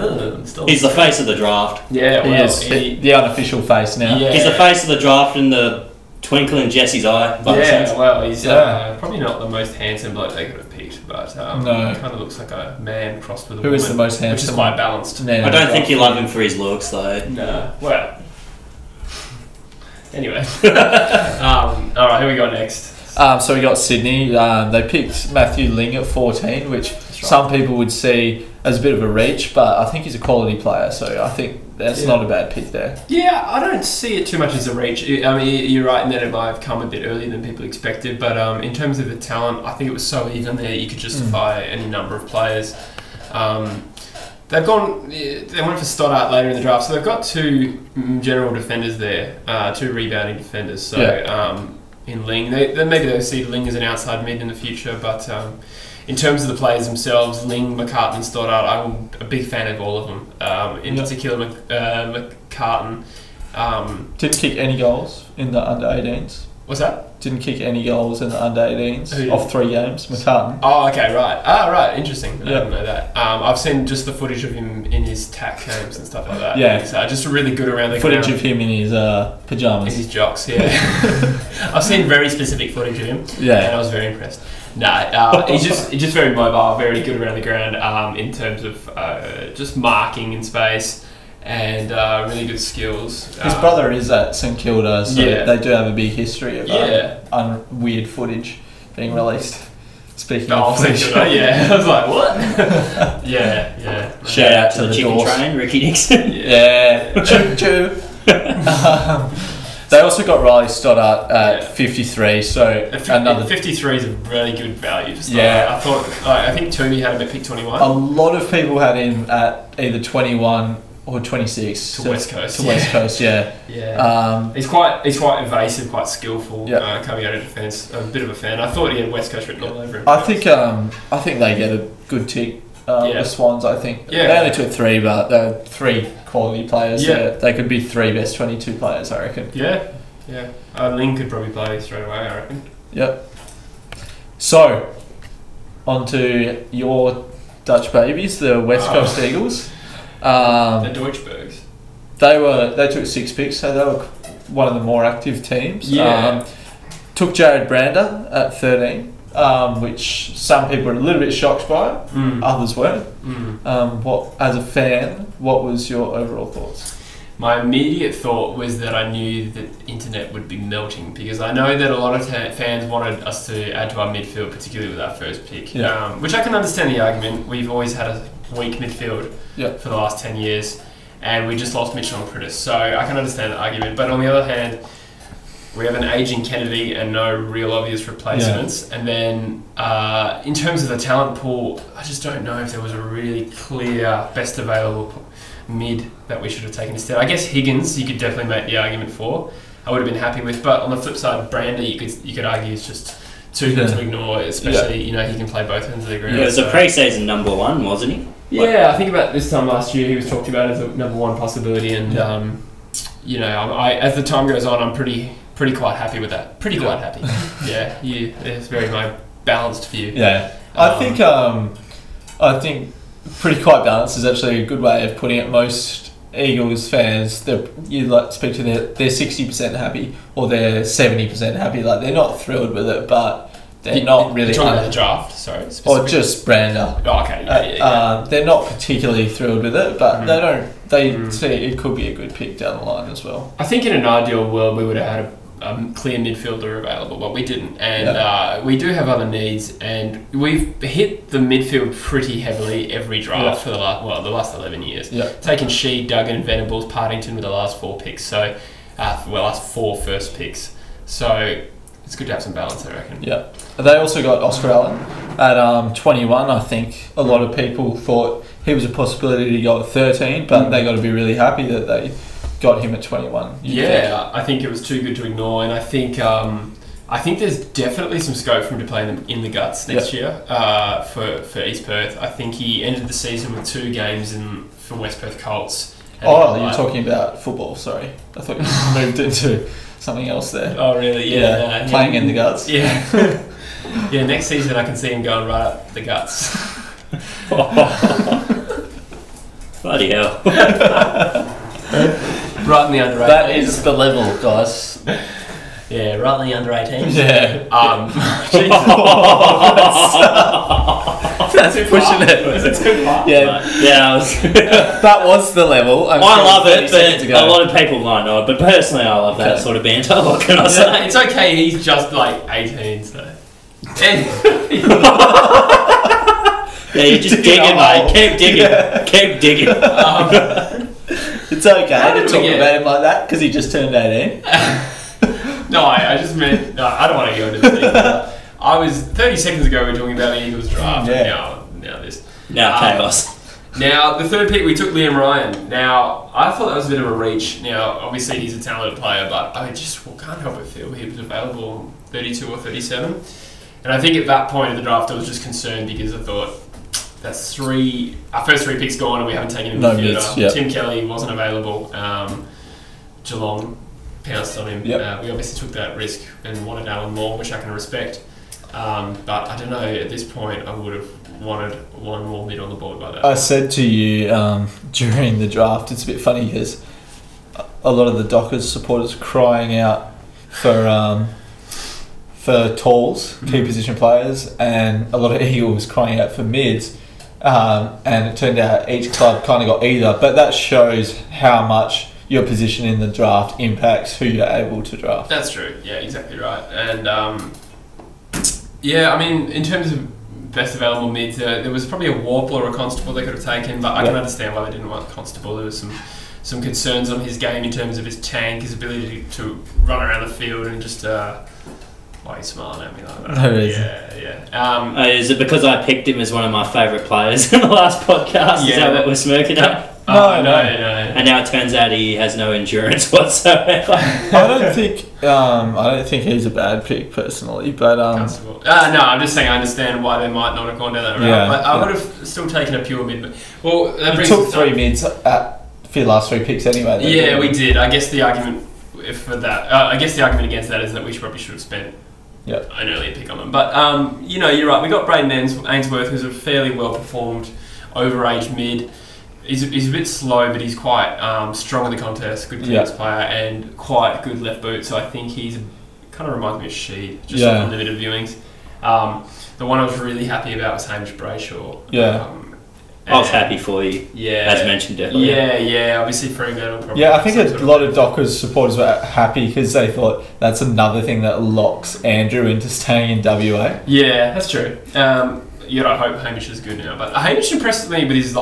[SPEAKER 1] still.
[SPEAKER 3] He's the face of the draft.
[SPEAKER 1] Yeah,
[SPEAKER 2] He
[SPEAKER 1] well,
[SPEAKER 2] is the unofficial face now.
[SPEAKER 1] Yeah.
[SPEAKER 3] He's the face of the draft in the twinkle in Jesse's eye. By the sense.
[SPEAKER 1] Well, he's probably not the most handsome bloke they could have picked, but
[SPEAKER 2] No.
[SPEAKER 1] he kind of looks like a man crossed with a
[SPEAKER 2] Who
[SPEAKER 1] woman.
[SPEAKER 2] is the most
[SPEAKER 1] Which
[SPEAKER 2] handsome?
[SPEAKER 1] is quite balanced.
[SPEAKER 2] Man
[SPEAKER 3] I
[SPEAKER 2] in the
[SPEAKER 3] don't think
[SPEAKER 2] draft?
[SPEAKER 3] you love him for his looks, though.
[SPEAKER 1] No, well. Anyway. Alright, who we got next?
[SPEAKER 2] So we got Sydney. They picked Matthew Ling at 14, which some people would see as a bit of a reach, but I think he's a quality player, so I think that's not a bad pick there.
[SPEAKER 1] Yeah, I don't see it too much as a reach. I mean, you're right in that it might have come a bit earlier than people expected, but in terms of the talent, I think it was so even there you could justify any number of players. They went for Stoddart later in the draft, so they've got 2 general defenders there, 2 rebounding defenders. So in Ling, maybe they'll see Ling as an outside mid in the future, but in terms of the players themselves, Ling, McCartan, and Stoddart, I'm a big fan of all of them. In particular, McCartan.
[SPEAKER 2] Didn't kick any goals in the under-18s.
[SPEAKER 1] What's that?
[SPEAKER 2] Didn't kick any goals in the under-18s
[SPEAKER 1] Who did?
[SPEAKER 2] off 3 games. McCartan.
[SPEAKER 1] Oh, okay, right. Right, interesting. I
[SPEAKER 2] Yeah.
[SPEAKER 1] didn't know that. I've seen just the footage of him in his tack games and stuff like that.
[SPEAKER 2] Yeah.
[SPEAKER 1] So just really good around the
[SPEAKER 2] Footage
[SPEAKER 1] ground.
[SPEAKER 2] of him in his
[SPEAKER 1] In
[SPEAKER 2] pajamas.
[SPEAKER 1] his jocks, yeah. I've seen very specific footage of him,
[SPEAKER 2] Yeah.
[SPEAKER 1] and I was very impressed. He's just very mobile, very good around the ground in terms of just marking in space and really good skills.
[SPEAKER 2] His brother is at St Kilda, so
[SPEAKER 1] Yeah.
[SPEAKER 2] they do have a big history of
[SPEAKER 1] Yeah.
[SPEAKER 2] weird footage being released. Speaking
[SPEAKER 1] Oh,
[SPEAKER 2] of footage.
[SPEAKER 1] yeah. I was like, what? yeah.
[SPEAKER 3] Shout out to
[SPEAKER 2] to
[SPEAKER 3] the
[SPEAKER 2] the
[SPEAKER 3] chicken
[SPEAKER 2] Dawes.
[SPEAKER 3] train, Ricky Nixon.
[SPEAKER 2] Yeah, choo choo. They also got Riley Stoddart at 53, so another.
[SPEAKER 1] 53 is a really good value for Stoddart.
[SPEAKER 2] Yeah.
[SPEAKER 1] I think Toomey had him at pick 21.
[SPEAKER 2] A lot of people had him at either 21 or 26
[SPEAKER 1] To West Coast,
[SPEAKER 2] To West Coast, yeah.
[SPEAKER 1] Yeah. He's quite evasive, quite skillful
[SPEAKER 2] Yeah.
[SPEAKER 1] coming out of defence. I'm a bit of a fan. I thought he had West Coast written all over him.
[SPEAKER 2] I think they get a good tick. The Swans, I think.
[SPEAKER 1] Yeah.
[SPEAKER 2] They only took 3, but they're 3 quality players.
[SPEAKER 1] Yeah.
[SPEAKER 2] They could be 3 best 22 players, I reckon.
[SPEAKER 1] Yeah. Ling could probably play straight away, I reckon.
[SPEAKER 2] Yep. So, on to your Dutch babies, the West Coast Eagles.
[SPEAKER 1] The Deutschbergs.
[SPEAKER 2] They took 6 picks, so they were one of the more active teams.
[SPEAKER 1] Yeah.
[SPEAKER 2] took Jared Brander at 13, which some people were a little bit shocked by, others weren't. What, as a fan, what was your overall thoughts?
[SPEAKER 1] My immediate thought was that I knew that the internet would be melting, because I know that a lot of fans wanted us to add to our midfield, particularly with our first pick. Which I can understand the argument. We've always had a weak midfield for the last 10 years, and we just lost Mitchell and Prentice, so I can understand the argument. But on the other hand, we have an ageing Kennedy and no real obvious replacements. And then in terms of the talent pool, I just don't know if there was a really clear best available mid that we should have taken instead. I guess Higgins you could definitely make the argument for. I would have been happy with, but on the flip side, Brander you could argue is just too good to ignore, especially he can play both ends of the ground.
[SPEAKER 3] He was a pre-season number one, wasn't he?
[SPEAKER 1] I think about this time last year he was talked about as a number one possibility, and I as the time goes on I'm pretty quite happy with that. Quite happy. It's very my balanced view.
[SPEAKER 2] I think pretty quite balanced is actually a good way of putting it. Most Eagles fans, speak to they're 60% happy or they're 70% happy. Like, they're not thrilled with it, but they're not really.
[SPEAKER 1] You're talking about the draft, sorry,
[SPEAKER 2] or just Brander.
[SPEAKER 1] Oh, okay.
[SPEAKER 2] They're not particularly thrilled with it, but they see it could be a good pick down the line as well.
[SPEAKER 1] I think in an ideal world we would have had a clear midfielder available, but we didn't, and we do have other needs, and we've hit the midfield pretty heavily every draft for the last 11 years. Taking Shee, Duggan, Venables, Partington with the last 4 picks, so last 4 first picks. So it's good to have some balance, I reckon.
[SPEAKER 2] They also got Oscar Allen at 21. I think a lot of people thought he was a possibility to go at 13, but they got to be really happy that they got him at 21.
[SPEAKER 1] I think it was too good to ignore, and I think there's definitely some scope for him to play in the guts next year for East Perth. I think he ended the season with 2 games for West Perth Colts.
[SPEAKER 2] You're talking about football, sorry. I thought you moved into something else there.
[SPEAKER 1] Oh, really? Yeah.
[SPEAKER 2] Playing in the guts.
[SPEAKER 1] Yeah. Next season I can see him going right up the guts.
[SPEAKER 3] Bloody hell.
[SPEAKER 1] Right in the under 18s.
[SPEAKER 4] That is the level, guys.
[SPEAKER 1] Yeah, right in the under 18s.
[SPEAKER 2] That's pushing it.
[SPEAKER 1] Was it too far?
[SPEAKER 2] That was the level.
[SPEAKER 3] I love it, but a lot of people might not. But personally, I love that sort of banter. What can I say?
[SPEAKER 1] It's okay. He's just like 18, so.
[SPEAKER 3] You're just digging, mate. Keep digging.
[SPEAKER 2] It's okay to talk about him like that because he just turned 18.
[SPEAKER 1] No, I just meant... No, I don't want to go into this. I was... 30 seconds ago we were talking about the Eagles draft. Now this.
[SPEAKER 3] Now chaos.
[SPEAKER 1] Now, the third pick, we took Liam Ryan. Now, I thought that was a bit of a reach. Now, obviously he's a talented player, but I just can't help but feel he was available 32 or 37. And I think at that point in the draft I was just concerned because I thought... That's our first 3 picks gone, and we haven't taken a midfielder. Tim Kelly wasn't available. Geelong pounced on him. We obviously took that risk and wanted Alan Moore, which I can respect. But I don't know, at this point I would have wanted one more mid on the board by that.
[SPEAKER 2] I said to you during the draft, it's a bit funny because a lot of the Dockers supporters crying out for talls, key position players, and a lot of Eagles crying out for mids. And it turned out each club kind of got either, but that shows how much your position in the draft impacts who you're able to draft.
[SPEAKER 1] That's true. Yeah, exactly right. And I mean, in terms of best available mids, there was probably a Warple or a Constable they could have taken, but I can understand why they didn't want Constable. There was some concerns on his game in terms of his tank, his ability to run around the field, and just why are you smiling at me like that?
[SPEAKER 2] No reason.
[SPEAKER 3] Is it because I picked him as one of my favourite players in the last podcast? Is that what we're smirking at?
[SPEAKER 2] No.
[SPEAKER 3] And now it turns out he has no endurance whatsoever.
[SPEAKER 2] I don't think he's a bad pick personally, but
[SPEAKER 1] no, I'm just saying I understand why they might not have gone down that route. But I would have still taken a pure mid. Well, that
[SPEAKER 2] took 3 mids for your last 3 picks anyway.
[SPEAKER 1] Yeah, we did. I guess the argument for that, against that is that we probably should have spent an earlier pick on them. But you're right. We got Braden Ainsworth, who's a fairly well performed, overage mid. He's a bit slow, but he's quite strong in the contest, good tennis player, and quite good left boot. So I think he's kind of reminds me of Sheed, just
[SPEAKER 2] Yeah.
[SPEAKER 1] on limited viewings. The one I was really happy about was Hamish Brayshaw.
[SPEAKER 2] Yeah.
[SPEAKER 3] I was
[SPEAKER 1] and-
[SPEAKER 3] happy for you,
[SPEAKER 1] Yeah.
[SPEAKER 3] as mentioned earlier.
[SPEAKER 1] Yeah. Obviously, Fremantle. Probably
[SPEAKER 2] Yeah, I think
[SPEAKER 1] some
[SPEAKER 2] a
[SPEAKER 1] sort
[SPEAKER 2] lot of Dockers supporters were happy because they thought that's another thing that locks Andrew into staying in WA.
[SPEAKER 1] Yeah, that's true. You know, I hope Hamish is good now. But Hamish impressed me with his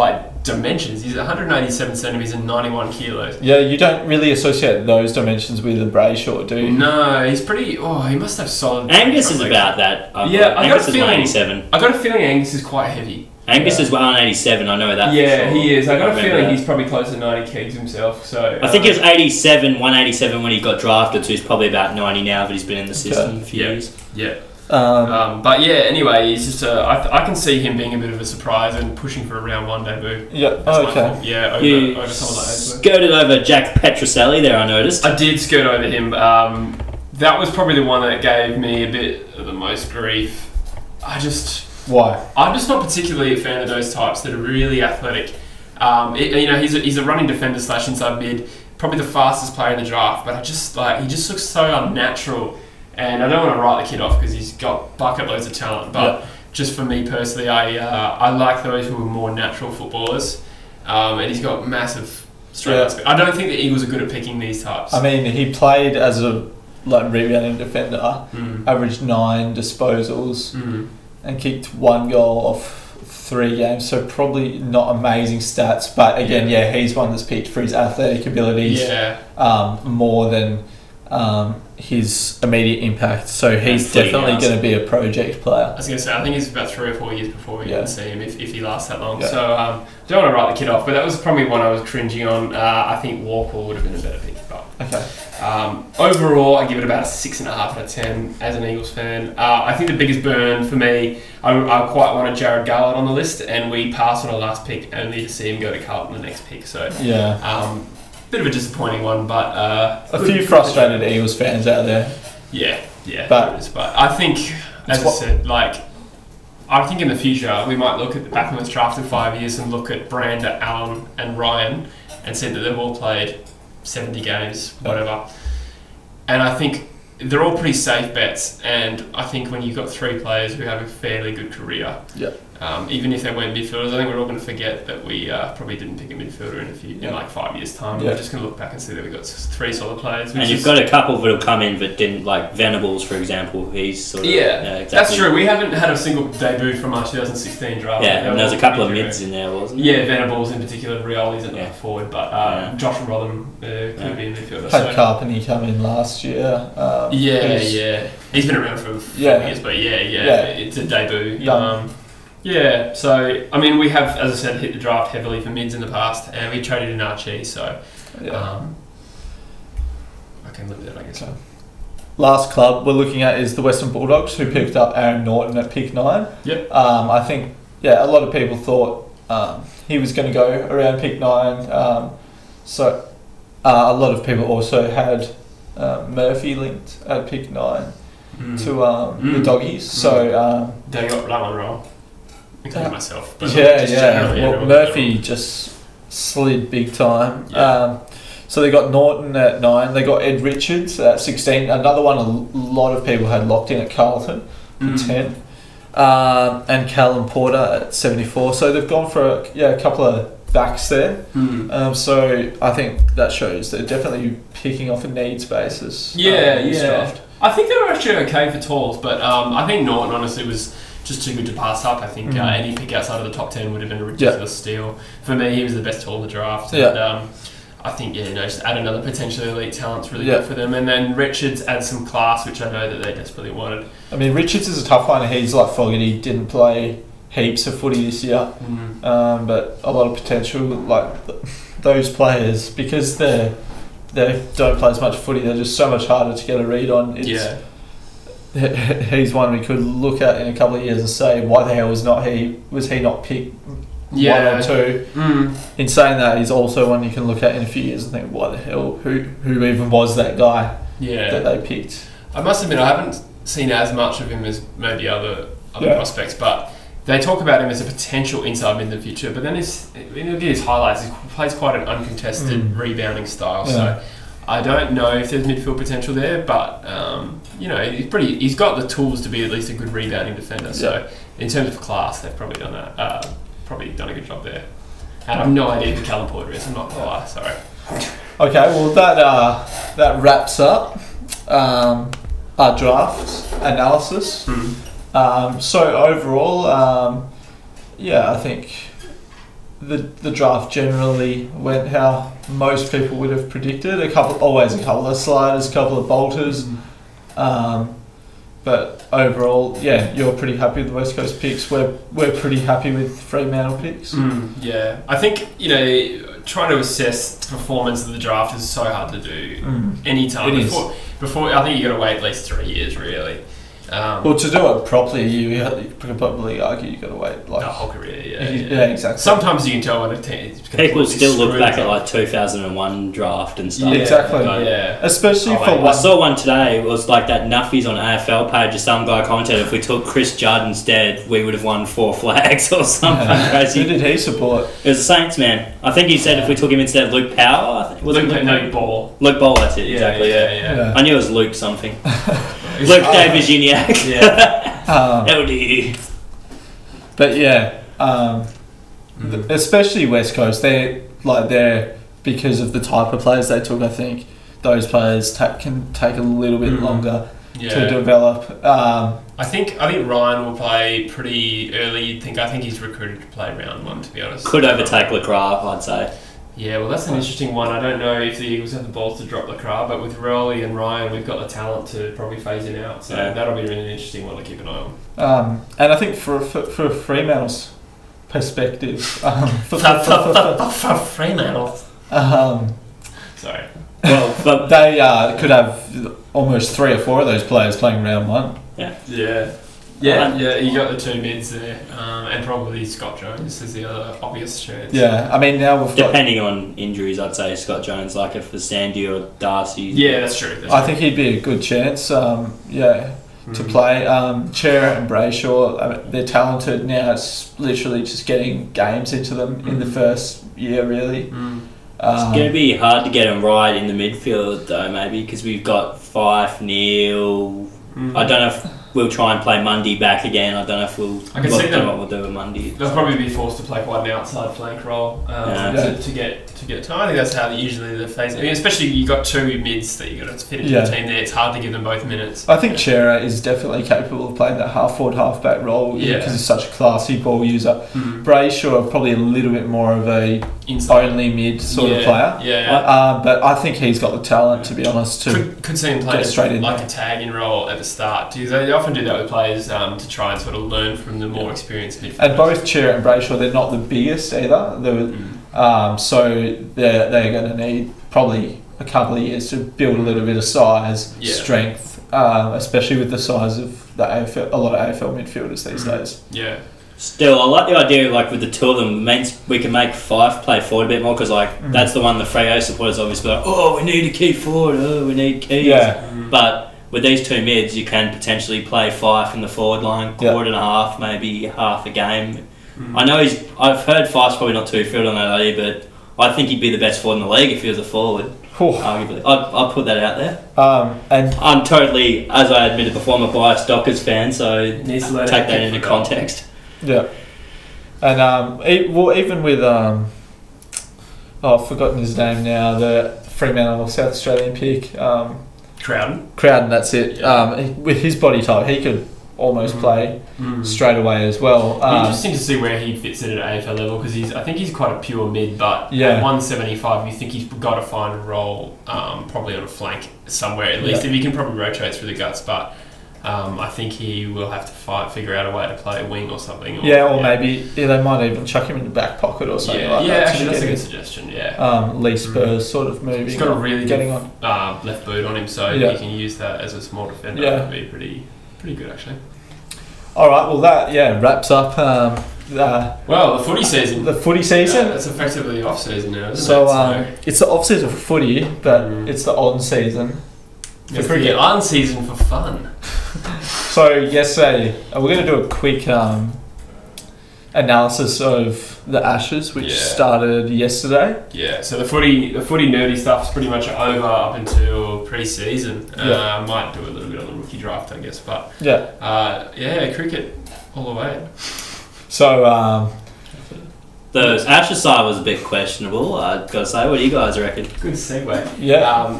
[SPEAKER 1] dimensions. He's 187 centimeters and 91 kilos.
[SPEAKER 2] Yeah, you don't really associate those dimensions with a Brayshaw, do you?
[SPEAKER 1] No, he's pretty. Oh, he must have solid.
[SPEAKER 3] Angus is
[SPEAKER 1] legs.
[SPEAKER 3] about that.
[SPEAKER 1] Yeah, I got
[SPEAKER 3] Angus
[SPEAKER 1] a
[SPEAKER 3] is
[SPEAKER 1] feeling-
[SPEAKER 3] 187.
[SPEAKER 1] I got a feeling Angus is quite heavy.
[SPEAKER 3] Angus
[SPEAKER 2] Yeah.
[SPEAKER 3] is 187, I know that. for
[SPEAKER 1] Yeah,
[SPEAKER 3] sure.
[SPEAKER 1] he is. I got a
[SPEAKER 3] remember
[SPEAKER 1] feeling
[SPEAKER 3] that.
[SPEAKER 1] he's probably close to 90 kegs himself. So
[SPEAKER 3] I think he was 187 when he got drafted, so he's probably about 90 now, but he's been in the system a few
[SPEAKER 1] Yeah.
[SPEAKER 3] years.
[SPEAKER 1] Yeah.
[SPEAKER 2] Um,
[SPEAKER 1] Anyway, he's just. I can see him being a bit of a surprise and pushing for a round one debut.
[SPEAKER 2] yeah,
[SPEAKER 1] That's my
[SPEAKER 2] okay.
[SPEAKER 1] fault. Yeah,
[SPEAKER 3] You
[SPEAKER 1] over someone like Ainsworth.
[SPEAKER 3] skirted over Jack Petroselli there, I noticed.
[SPEAKER 1] I did skirt over him. That was probably the one that gave me a bit of the most grief. I'm just not particularly a fan of those types that are really athletic. He's a running defender / inside mid, probably the fastest player in the draft. But he just looks so unnatural, and I don't want to write the kid off because he's got bucket loads of talent. But just for me personally, I like those who are more natural footballers, and he's got massive strength.
[SPEAKER 2] Yeah.
[SPEAKER 1] I don't think the Eagles are good at picking these types.
[SPEAKER 2] I mean, he played as a rebounding defender, averaged 9 disposals, and kicked 1 goal off 3 games. So probably not amazing stats, but again, he's one that's picked for his athletic abilities more than his immediate impact. So he's
[SPEAKER 3] footy
[SPEAKER 2] definitely
[SPEAKER 3] house.
[SPEAKER 2] going to be a project player.
[SPEAKER 1] I was going to say, I think it's about 3 or 4 years before we can see him if he lasts that long.
[SPEAKER 2] Yeah.
[SPEAKER 1] So don't want to write the kid off, but that was probably one I was cringing on. I think Walker would have been a better pick. But
[SPEAKER 2] Okay.
[SPEAKER 1] overall, I give it about a 6.5 out of 10 as an Eagles fan. I think the biggest burn for me, I quite wanted Jared Garlett on the list, and we passed on a last pick only to see him go to Carlton the next pick. So
[SPEAKER 2] Yeah.
[SPEAKER 1] bit of a disappointing one, but
[SPEAKER 2] A few frustrated Eagles fans out there.
[SPEAKER 1] Yeah,
[SPEAKER 2] But-
[SPEAKER 1] there is. But I think, as I
[SPEAKER 2] what-
[SPEAKER 1] said, I think in the future we might look at the Backlund's draft in 5 years and look at Brander, Allen, and Ryan, and see that they've all played 70 games, whatever. And I think they're all pretty safe bets. And I think when you've got 3 players who have a fairly good career,
[SPEAKER 2] Yeah.
[SPEAKER 1] even if they weren't midfielders, I think we're all going to forget that we probably didn't pick a midfielder in 5 years' time.
[SPEAKER 2] Yeah.
[SPEAKER 1] We're just going to look back and see that we've got 3 solid players.
[SPEAKER 3] And
[SPEAKER 1] which
[SPEAKER 3] you've
[SPEAKER 1] is-
[SPEAKER 3] got a couple that'll come in that didn't, like Venables, for example. He's sort of
[SPEAKER 1] Yeah, that's true. We haven't had a single debut from our 2016 draft.
[SPEAKER 3] Yeah,
[SPEAKER 1] They
[SPEAKER 3] and there's
[SPEAKER 1] were
[SPEAKER 3] a couple of
[SPEAKER 1] pretty
[SPEAKER 3] mids
[SPEAKER 1] good.
[SPEAKER 3] in there, wasn't
[SPEAKER 1] Yeah, Venables in particular, Rioli's at
[SPEAKER 3] Yeah.
[SPEAKER 1] forward, but
[SPEAKER 3] Yeah.
[SPEAKER 1] Josh Rotherham could be in midfielder.
[SPEAKER 2] Had Carpenter come in last year.
[SPEAKER 1] Yeah. He's been around for 4
[SPEAKER 2] Yeah.
[SPEAKER 1] years, but yeah,
[SPEAKER 2] Yeah.
[SPEAKER 1] it's a debut.
[SPEAKER 2] Young.
[SPEAKER 1] So I mean, we have, as I said, hit the draft heavily for mids in the past, and we traded in Archie, so
[SPEAKER 2] Yeah.
[SPEAKER 1] I can live with it, I guess.
[SPEAKER 2] Okay. Last club we're looking at is the Western Bulldogs, who picked up Aaron Norton at pick 9.
[SPEAKER 1] Yep.
[SPEAKER 2] I think, a lot of people thought he was going to go around pick 9. So a lot of people also had Murphy linked at pick 9 to the Doggies. So
[SPEAKER 1] They got that one wrong, including myself. But
[SPEAKER 2] yeah.
[SPEAKER 1] just generally
[SPEAKER 2] Well,
[SPEAKER 1] everyone got it
[SPEAKER 2] Murphy
[SPEAKER 1] wrong.
[SPEAKER 2] just slid big time.
[SPEAKER 1] Yeah.
[SPEAKER 2] So they got Norton at 9. They got Ed Richards at 16. Another one a lot of people had locked in at Carlton for 10. And Callum Porter at 74. So they've gone for a couple of backs there. So I think that shows they're definitely picking off a needs basis. in this draft.
[SPEAKER 1] I think they were actually okay for talls, but I think Norton honestly was just too good to pass up. I think any pick outside of the top 10 would have been a ridiculous steal. For me, he was the best tall in the draft.
[SPEAKER 2] Yeah.
[SPEAKER 1] And, I think, just add another potentially elite talent's really
[SPEAKER 2] Yeah.
[SPEAKER 1] good for them. And then Richards adds some class, which I know that they desperately wanted.
[SPEAKER 2] I mean, Richards is a tough one. He's like Fogarty, didn't play heaps of footy this year. But a lot of potential, like those players, because they don't play as much footy, they're just so much harder to get a read on. He's one we could look at in a couple of years and say, why the hell was he not picked 1 or 2? In saying that, he's also one you can look at in a few years and think, why the hell, who even was that guy that they picked?
[SPEAKER 1] I must admit, I haven't seen as much of him as maybe other prospects, but they talk about him as a potential inside mid in the future. But then in his highlights, he plays quite an uncontested rebounding style.
[SPEAKER 2] Yeah.
[SPEAKER 1] So I don't know if there's midfield potential there, but he's got the tools to be at least a good rebounding defender. So in terms of class, they've probably done a good job there. And I have no idea who Callum Porter is. I'm not gonna lie. Sorry.
[SPEAKER 2] Okay, well that wraps up our draft analysis. So overall, I think the draft generally went how most people would have predicted. Always a couple of sliders, a couple of bolters, but overall, you're pretty happy with the West Coast picks. We're pretty happy with Fremantle picks.
[SPEAKER 1] Yeah, I think trying to assess the performance of the draft is so hard to do anytime. Before I think you got to wait at least 3 years, really.
[SPEAKER 2] Well, to do it properly, you could probably argue you got to wait like
[SPEAKER 1] the whole career.
[SPEAKER 2] Yeah, exactly.
[SPEAKER 1] Sometimes you can tell when a team.
[SPEAKER 3] People still look back at like 2001 draft and stuff.
[SPEAKER 2] Yeah, exactly. Especially
[SPEAKER 3] I saw one today. It was like that Nuffies on AFL page. Or some guy commented, if we took Chris Judd instead, we would have won 4 flags or something crazy.
[SPEAKER 2] Who did he support?
[SPEAKER 3] It was the Saints, man. I think he said if we took him instead of Luke Power.
[SPEAKER 1] Luke Ball.
[SPEAKER 3] Luke Ball, that's it. Exactly.
[SPEAKER 1] Yeah.
[SPEAKER 3] I knew it was Luke something. Luke Daviginiak. LD.
[SPEAKER 2] But especially West Coast, they're because of the type of players they took. I think those players can take a little bit longer to develop.
[SPEAKER 1] I think Ryan will play pretty early. I think he's recruited to play round 1. To be honest,
[SPEAKER 3] could overtake LeCras, I'd say.
[SPEAKER 1] Yeah, well, that's an interesting one. I don't know if the Eagles have the balls to drop LeCras, but with Rowley and Ryan, we've got the talent to probably phase him out. So that'll be really interesting one to keep an eye
[SPEAKER 2] on. And I think for Fremantle's perspective,
[SPEAKER 1] Fremantle. Sorry.
[SPEAKER 3] Well, but
[SPEAKER 2] they could have almost 3 or 4 of those players playing round 1.
[SPEAKER 1] Yeah, you got the 2 mids there, and probably Scott Jones is the other obvious chance.
[SPEAKER 2] Yeah, I mean now we've
[SPEAKER 3] depending on injuries, I'd say Scott Jones, like if it's Sandy or Darcy.
[SPEAKER 1] Yeah, that's true.
[SPEAKER 2] I think he'd be a good chance. To play. Chera and Brayshaw, they're talented now. It's literally just getting games into them in the first year, really.
[SPEAKER 3] It's going to be hard to get them right in the midfield though, maybe because we've got Fife, Neil. I don't know if we'll try and play Mundy back again. I don't know if we'll.
[SPEAKER 1] I can see them.
[SPEAKER 3] What we'll do with Mundy.
[SPEAKER 1] They'll probably be forced to play quite an outside flank role to get time. I think that's how usually the phase. I mean, especially you got 2 mids that you got to fit into the team there. It's hard to give them both minutes.
[SPEAKER 2] I think Chera is definitely capable of playing that half forward, half back role because he's such a classy ball user. Brayshaw probably a little bit more of a only mid sort of player. But I think he's got the talent, to be honest, to
[SPEAKER 1] could see him play
[SPEAKER 2] straight in
[SPEAKER 1] like a tagging role at the start. They often do that with players to try and sort of learn from the more experienced midfielders.
[SPEAKER 2] And both Chera and Brayshaw, they're not the biggest either. So they're going to need probably a couple of years to build a little bit of size, strength, especially with the size of the AFL, a lot of AFL midfielders these days.
[SPEAKER 1] Yeah.
[SPEAKER 3] Still, I like the idea, like with the 2 of them, it means we can make Fife play forward a bit more because, that's the one the Freo supporters obviously like, we need a key forward, we need keys. But with these 2 mids, you can potentially play Fife in the forward line, quarter and a half, maybe half a game. I know I've heard Fife's probably not too filled on that idea, but I think he'd be the best forward in the league if he was a forward. Arguably, I'd put that out there.
[SPEAKER 2] And
[SPEAKER 3] I'm totally, as I admitted before, I'm a biased Dockers fan, so take that into context.
[SPEAKER 2] Yeah, and even with I've forgotten his name now. The Fremantle South Australian pick,
[SPEAKER 1] Crowden.
[SPEAKER 2] That's it. With his body type, he could almost play straight away as well.
[SPEAKER 1] It'd be interesting to see where he fits in at AFL level because I think he's quite a pure mid, but at 175 you think he's got to find a role probably on a flank somewhere at least if he can probably rotate through the guts, but I think he will have to figure out a way to play a wing or something.
[SPEAKER 2] Or maybe they might even chuck him in the back pocket or something like that.
[SPEAKER 1] Yeah, actually that's a good suggestion,
[SPEAKER 2] Lee Spurs sort of moving.
[SPEAKER 1] He's got a really good left boot on him, so he can use that as a small defender. That would be pretty good actually. Alright,
[SPEAKER 2] well that wraps up
[SPEAKER 1] the footy season.
[SPEAKER 2] The footy season?
[SPEAKER 1] It's effectively off season now, isn't
[SPEAKER 2] it? It's the off season for footy, but it's the on season
[SPEAKER 1] for cricket. The on season for fun.
[SPEAKER 2] So yesterday, we're going to do a quick analysis of the Ashes, which
[SPEAKER 1] Yeah.
[SPEAKER 2] started yesterday.
[SPEAKER 1] Yeah, so the footy nerdy stuff's pretty much over up until pre-season.
[SPEAKER 2] Yeah.
[SPEAKER 1] Might do a little bit on the rookie draft, I guess, but
[SPEAKER 2] Yeah.
[SPEAKER 1] yeah, cricket all the way.
[SPEAKER 2] So
[SPEAKER 3] The Ashes side was a bit questionable, I've got to say. What do you guys reckon?
[SPEAKER 1] Good segue.
[SPEAKER 2] yeah,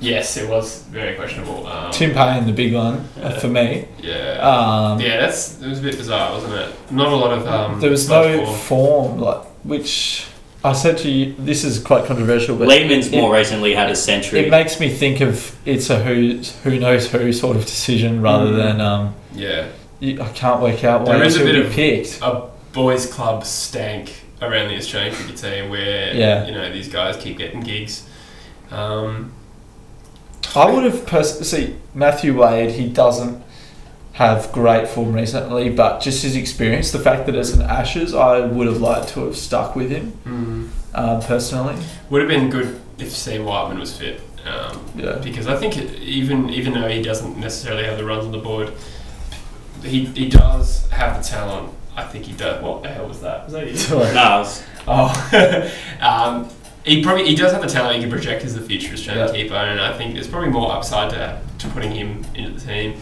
[SPEAKER 1] Yes, it was very questionable.
[SPEAKER 2] Tim Payne, the big one for me.
[SPEAKER 1] Yeah. Yeah, it was a bit bizarre, wasn't it? Not a lot of.
[SPEAKER 2] There was
[SPEAKER 1] much
[SPEAKER 2] no form, like, which I said to you. This is quite controversial, but
[SPEAKER 3] Lehman's more recently had a century.
[SPEAKER 2] it makes me think of it's a who knows who sort of decision rather than
[SPEAKER 1] Yeah.
[SPEAKER 2] I can't work out why
[SPEAKER 1] There is a
[SPEAKER 2] he
[SPEAKER 1] bit
[SPEAKER 2] would
[SPEAKER 1] of
[SPEAKER 2] be picked.
[SPEAKER 1] a boys' club stank around the Australian cricket team where
[SPEAKER 2] Yeah.
[SPEAKER 1] you know these guys keep getting gigs.
[SPEAKER 2] I would have see Matthew Wade. He doesn't have great form recently, but just his experience, the fact that it's an Ashes, I would have liked to have stuck with him personally.
[SPEAKER 1] Would have been good if Sam Whiteman was fit.
[SPEAKER 2] Yeah.
[SPEAKER 1] Because I think even though he doesn't necessarily have the runs on the board, he does have the talent. I think he does. What the hell was that? Was that you?
[SPEAKER 3] No, it was,
[SPEAKER 1] Oh. He does have the talent. He can project as the future Australian
[SPEAKER 2] Yeah.
[SPEAKER 1] keeper, and I think there's probably more upside to putting him into the team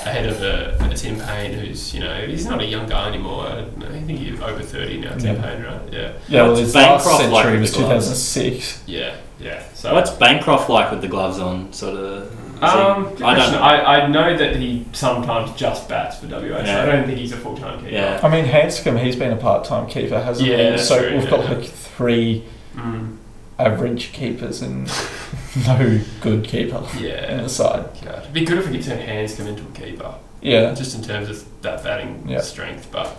[SPEAKER 1] ahead of a Tim Payne, who's he's not a young guy anymore. I think he's over 30 now. Tim
[SPEAKER 2] Yeah.
[SPEAKER 1] Payne, right? Yeah.
[SPEAKER 2] Yeah, well,
[SPEAKER 3] What's
[SPEAKER 2] his last
[SPEAKER 3] Bancroft
[SPEAKER 2] century
[SPEAKER 3] like with
[SPEAKER 2] was
[SPEAKER 3] the gloves?
[SPEAKER 2] 2006.
[SPEAKER 1] Yeah. So
[SPEAKER 3] what's Bancroft like with the gloves on? Sort of.
[SPEAKER 1] good
[SPEAKER 3] I don't
[SPEAKER 1] question.
[SPEAKER 3] know.
[SPEAKER 1] I know that he sometimes just bats for WA, so
[SPEAKER 3] Yeah.
[SPEAKER 1] I don't think he's a full-time keeper.
[SPEAKER 3] Yeah.
[SPEAKER 2] I mean, Hanscom, he's been a part-time keeper, hasn't
[SPEAKER 1] Yeah,
[SPEAKER 2] he?
[SPEAKER 1] that's
[SPEAKER 2] So
[SPEAKER 1] true,
[SPEAKER 2] we've got
[SPEAKER 1] yeah.
[SPEAKER 2] like 3 average keepers and no good keeper in
[SPEAKER 1] Yeah.
[SPEAKER 2] the side.
[SPEAKER 1] God. It'd be good if we could turn Hanscom into a keeper,
[SPEAKER 2] Yeah.
[SPEAKER 1] just in terms of that batting
[SPEAKER 2] Yeah.
[SPEAKER 1] strength. But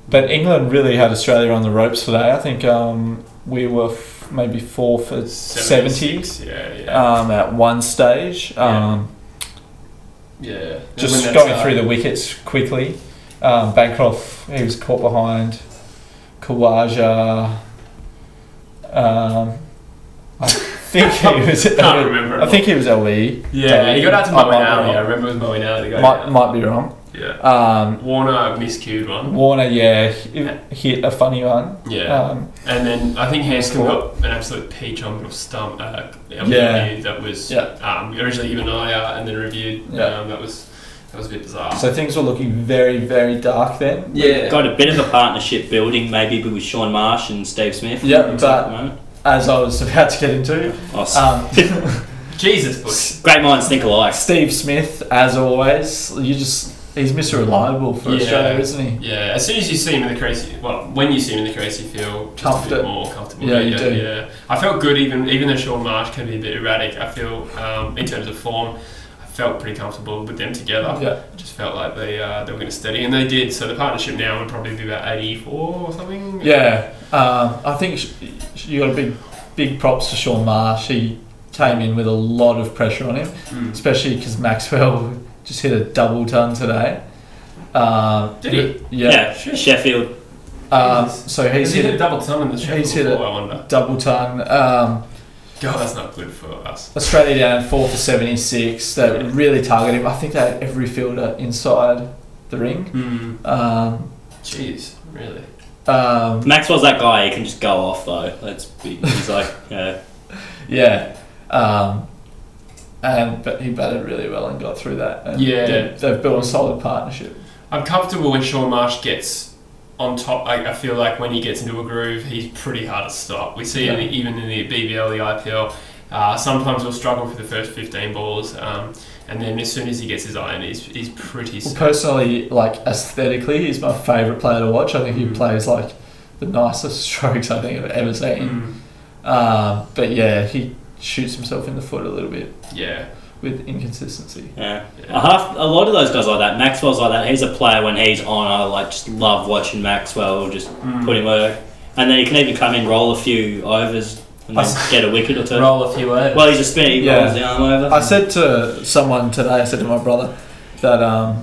[SPEAKER 2] But England really had Australia on the ropes today. I think we were maybe 4 for 70
[SPEAKER 1] 76, yeah.
[SPEAKER 2] at one stage.
[SPEAKER 1] Yeah.
[SPEAKER 2] Just
[SPEAKER 1] When
[SPEAKER 2] going
[SPEAKER 1] that's,
[SPEAKER 2] through the wickets quickly. Bancroft, he was caught behind. Kawaja. I think he was.
[SPEAKER 1] Can't remember.
[SPEAKER 2] I think he was LE.
[SPEAKER 1] Yeah, he got out to
[SPEAKER 2] I might be
[SPEAKER 1] Moeen Ali. I
[SPEAKER 2] wrong.
[SPEAKER 1] remember it was Moeen Ali. that got out.
[SPEAKER 2] Might be wrong.
[SPEAKER 1] Yeah. Warner miscued one.
[SPEAKER 2] Warner, yeah, hit a funny one.
[SPEAKER 1] Yeah. And then I think Hanscom
[SPEAKER 2] Score.
[SPEAKER 1] got an absolute peach on middle stump.
[SPEAKER 2] Yeah.
[SPEAKER 1] That was
[SPEAKER 2] Yeah.
[SPEAKER 1] originally given eye and then reviewed.
[SPEAKER 2] Yeah.
[SPEAKER 1] That was a bit bizarre.
[SPEAKER 2] So things were looking very, very dark then.
[SPEAKER 1] Yeah.
[SPEAKER 3] Got a bit of a partnership building, maybe with Sean Marsh and Steve Smith.
[SPEAKER 2] Yeah,
[SPEAKER 3] at the
[SPEAKER 2] but-
[SPEAKER 3] moment.
[SPEAKER 2] As I was about to get into,
[SPEAKER 1] Jesus, Bush.
[SPEAKER 3] Great minds think alike.
[SPEAKER 2] Steve Smith, as always, he's Mr. Reliable for
[SPEAKER 1] Yeah.
[SPEAKER 2] Australia, isn't he?
[SPEAKER 1] Yeah, as soon as you see him in the crease, when you see him in the crease, you feel just a bit more comfortable.
[SPEAKER 2] Yeah, you do.
[SPEAKER 1] Yeah, I felt good, even though Sean Marsh can be a bit erratic. I feel, in terms of form, I felt pretty comfortable with them together.
[SPEAKER 2] Yeah.
[SPEAKER 1] I just felt like they were going to steady, and they did. So the partnership now would probably be about 84 or something.
[SPEAKER 2] Yeah, I think you got a big props to Sean Marsh. He came in with a lot of pressure on him, especially because Maxwell just hit a double ton today.
[SPEAKER 1] Did he?
[SPEAKER 2] Yeah.
[SPEAKER 3] Sheffield.
[SPEAKER 2] So he's
[SPEAKER 1] He hit a
[SPEAKER 2] hit
[SPEAKER 1] double ton in the Sheffield
[SPEAKER 2] he's hit
[SPEAKER 1] before,
[SPEAKER 2] a
[SPEAKER 1] I wonder.
[SPEAKER 2] double ton.
[SPEAKER 1] God, that's not good for us.
[SPEAKER 2] Australia down 4 for 76. They really targeted him. I think they had every fielder inside the ring.
[SPEAKER 1] Jeez, really?
[SPEAKER 3] Maxwell's that guy. He can just go off though. He's like,
[SPEAKER 2] Yeah. But he batted really well and got through that. And
[SPEAKER 1] Yeah.
[SPEAKER 2] they've built a solid partnership.
[SPEAKER 1] I'm comfortable when Sean Marsh gets on top. I feel like when he gets into a groove, he's pretty hard to stop. We see it even in the BBL, the IPL. Sometimes he'll struggle for the first 15 balls, and then as soon as he gets his eye in, he's pretty.
[SPEAKER 2] Well, personally, like aesthetically, he's my favourite player to watch. I think he plays like the nicest strokes I think I've ever seen. But yeah, he shoots himself in the foot a little bit.
[SPEAKER 1] Yeah.
[SPEAKER 2] With inconsistency.
[SPEAKER 3] A lot of those guys like that. Maxwell's like that. He's a player when he's on. I just love watching Maxwell just put him work, and then he can even come in, roll a few overs, and then get a wicket or two.
[SPEAKER 4] Roll a few overs.
[SPEAKER 3] Well, he's a spinner. He rolls the arm over.
[SPEAKER 2] I said to someone today, I said to my brother that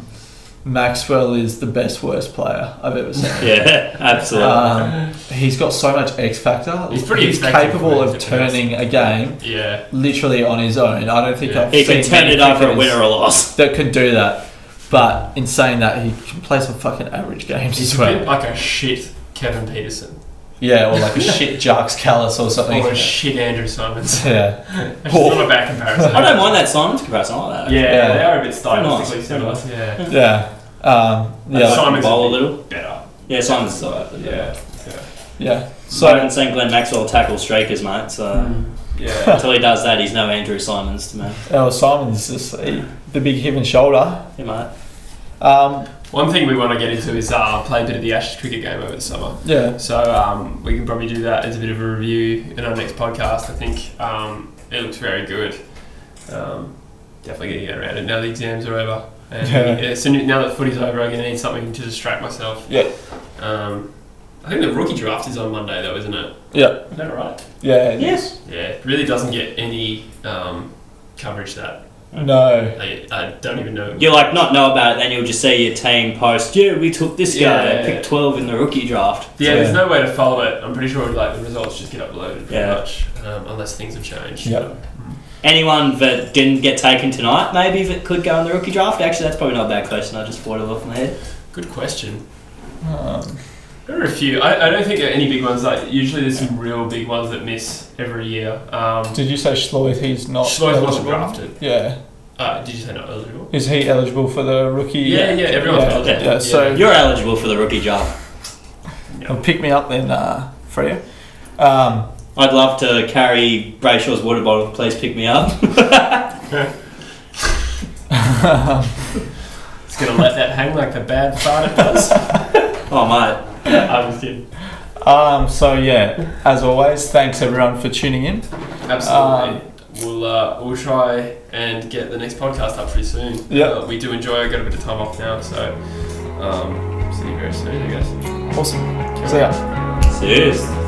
[SPEAKER 2] Maxwell is the best worst player I've ever seen.
[SPEAKER 3] Yeah, absolutely.
[SPEAKER 2] He's got so much X factor.
[SPEAKER 1] He's pretty
[SPEAKER 2] He's
[SPEAKER 1] effective
[SPEAKER 2] capable
[SPEAKER 1] for
[SPEAKER 2] of
[SPEAKER 1] his
[SPEAKER 2] turning a game
[SPEAKER 1] Yeah.
[SPEAKER 2] literally on his own. I don't think I've
[SPEAKER 3] He
[SPEAKER 2] seen
[SPEAKER 3] can turn
[SPEAKER 2] many
[SPEAKER 3] it over a
[SPEAKER 2] cricketers
[SPEAKER 3] win or a loss.
[SPEAKER 2] that can do that. But in saying that, he can play some fucking average games
[SPEAKER 1] He's
[SPEAKER 2] as
[SPEAKER 1] a bit
[SPEAKER 2] well.
[SPEAKER 1] like a shit Kevin Peterson.
[SPEAKER 2] Yeah, or like a shit Jarks Callis or something.
[SPEAKER 1] Or a shit Andrew Simons.
[SPEAKER 2] Yeah.
[SPEAKER 1] That's not a bad comparison.
[SPEAKER 3] I don't mind that Simons comparison. I like that.
[SPEAKER 1] Yeah, they are a bit
[SPEAKER 3] Nice.
[SPEAKER 1] stylistically similar. Yeah.
[SPEAKER 2] Yeah.
[SPEAKER 3] Yeah,
[SPEAKER 1] Simons
[SPEAKER 3] bowl a
[SPEAKER 1] is
[SPEAKER 3] little.
[SPEAKER 1] better.
[SPEAKER 3] Yeah, Simons is alright.
[SPEAKER 1] Yeah.
[SPEAKER 2] Yeah.
[SPEAKER 3] So I
[SPEAKER 2] So,
[SPEAKER 3] haven't seen Glenn Maxwell tackle streakers, mate. So
[SPEAKER 1] Yeah.
[SPEAKER 3] until he does that, he's no Andrew Simons to me.
[SPEAKER 2] Simon's just the big hip and shoulder.
[SPEAKER 3] Yeah, mate.
[SPEAKER 1] One thing we want to get into is play a bit of the Ashes cricket game over the summer.
[SPEAKER 2] Yeah.
[SPEAKER 1] So we can probably do that as a bit of a review in our next podcast. I think it looks very good. Definitely going to get around it now the exams are over. And so now that footy's over, I'm going to need something to distract myself.
[SPEAKER 2] Yeah.
[SPEAKER 1] I think the rookie draft is on Monday though, isn't it?
[SPEAKER 2] Yeah.
[SPEAKER 1] Is that right?
[SPEAKER 2] Yeah.
[SPEAKER 3] Yes.
[SPEAKER 1] Yeah, it really doesn't get any coverage that.
[SPEAKER 2] No.
[SPEAKER 1] I don't even know.
[SPEAKER 3] You like not know about it, then you'll just see your team post. Yeah, we took this guy.
[SPEAKER 1] Yeah.
[SPEAKER 3] Picked 12 in the rookie draft.
[SPEAKER 1] Yeah, there's no way to follow it. I'm pretty sure like the results just get uploaded pretty
[SPEAKER 3] Yeah.
[SPEAKER 1] much, unless things have changed.
[SPEAKER 2] Yep.
[SPEAKER 3] Anyone that didn't get taken tonight, maybe that could go in the rookie draft. Actually, that's probably not a bad question. I just thought it off my head.
[SPEAKER 1] Good question.
[SPEAKER 2] Um,
[SPEAKER 1] There are a few. I don't think there are any big ones. Like usually, there's some real big ones that miss every year.
[SPEAKER 2] did you say Schloeth? He's not
[SPEAKER 1] Schloeth wasn't
[SPEAKER 2] eligible?
[SPEAKER 1] drafted.
[SPEAKER 2] Yeah.
[SPEAKER 1] Did you say not eligible?
[SPEAKER 2] Is he eligible for the rookie?
[SPEAKER 1] Yeah, everyone's
[SPEAKER 2] Yeah,
[SPEAKER 1] eligible.
[SPEAKER 2] yeah, so-
[SPEAKER 3] You're eligible for the rookie job.
[SPEAKER 2] Well, pick me up then, Freya.
[SPEAKER 3] I'd love to carry Brayshaw's water bottle. Please pick me up.
[SPEAKER 1] It's gonna let that hang like the bad fart it does.
[SPEAKER 3] Oh, mate.
[SPEAKER 1] I was kidding.
[SPEAKER 2] So yeah, as always, thanks everyone for tuning in.
[SPEAKER 1] Absolutely. We'll try and get the next podcast up pretty soon.
[SPEAKER 2] Yeah.
[SPEAKER 1] We do enjoy it. Got a bit of time off now, so see you very soon, I guess.
[SPEAKER 2] Awesome. See ya.
[SPEAKER 3] Serious.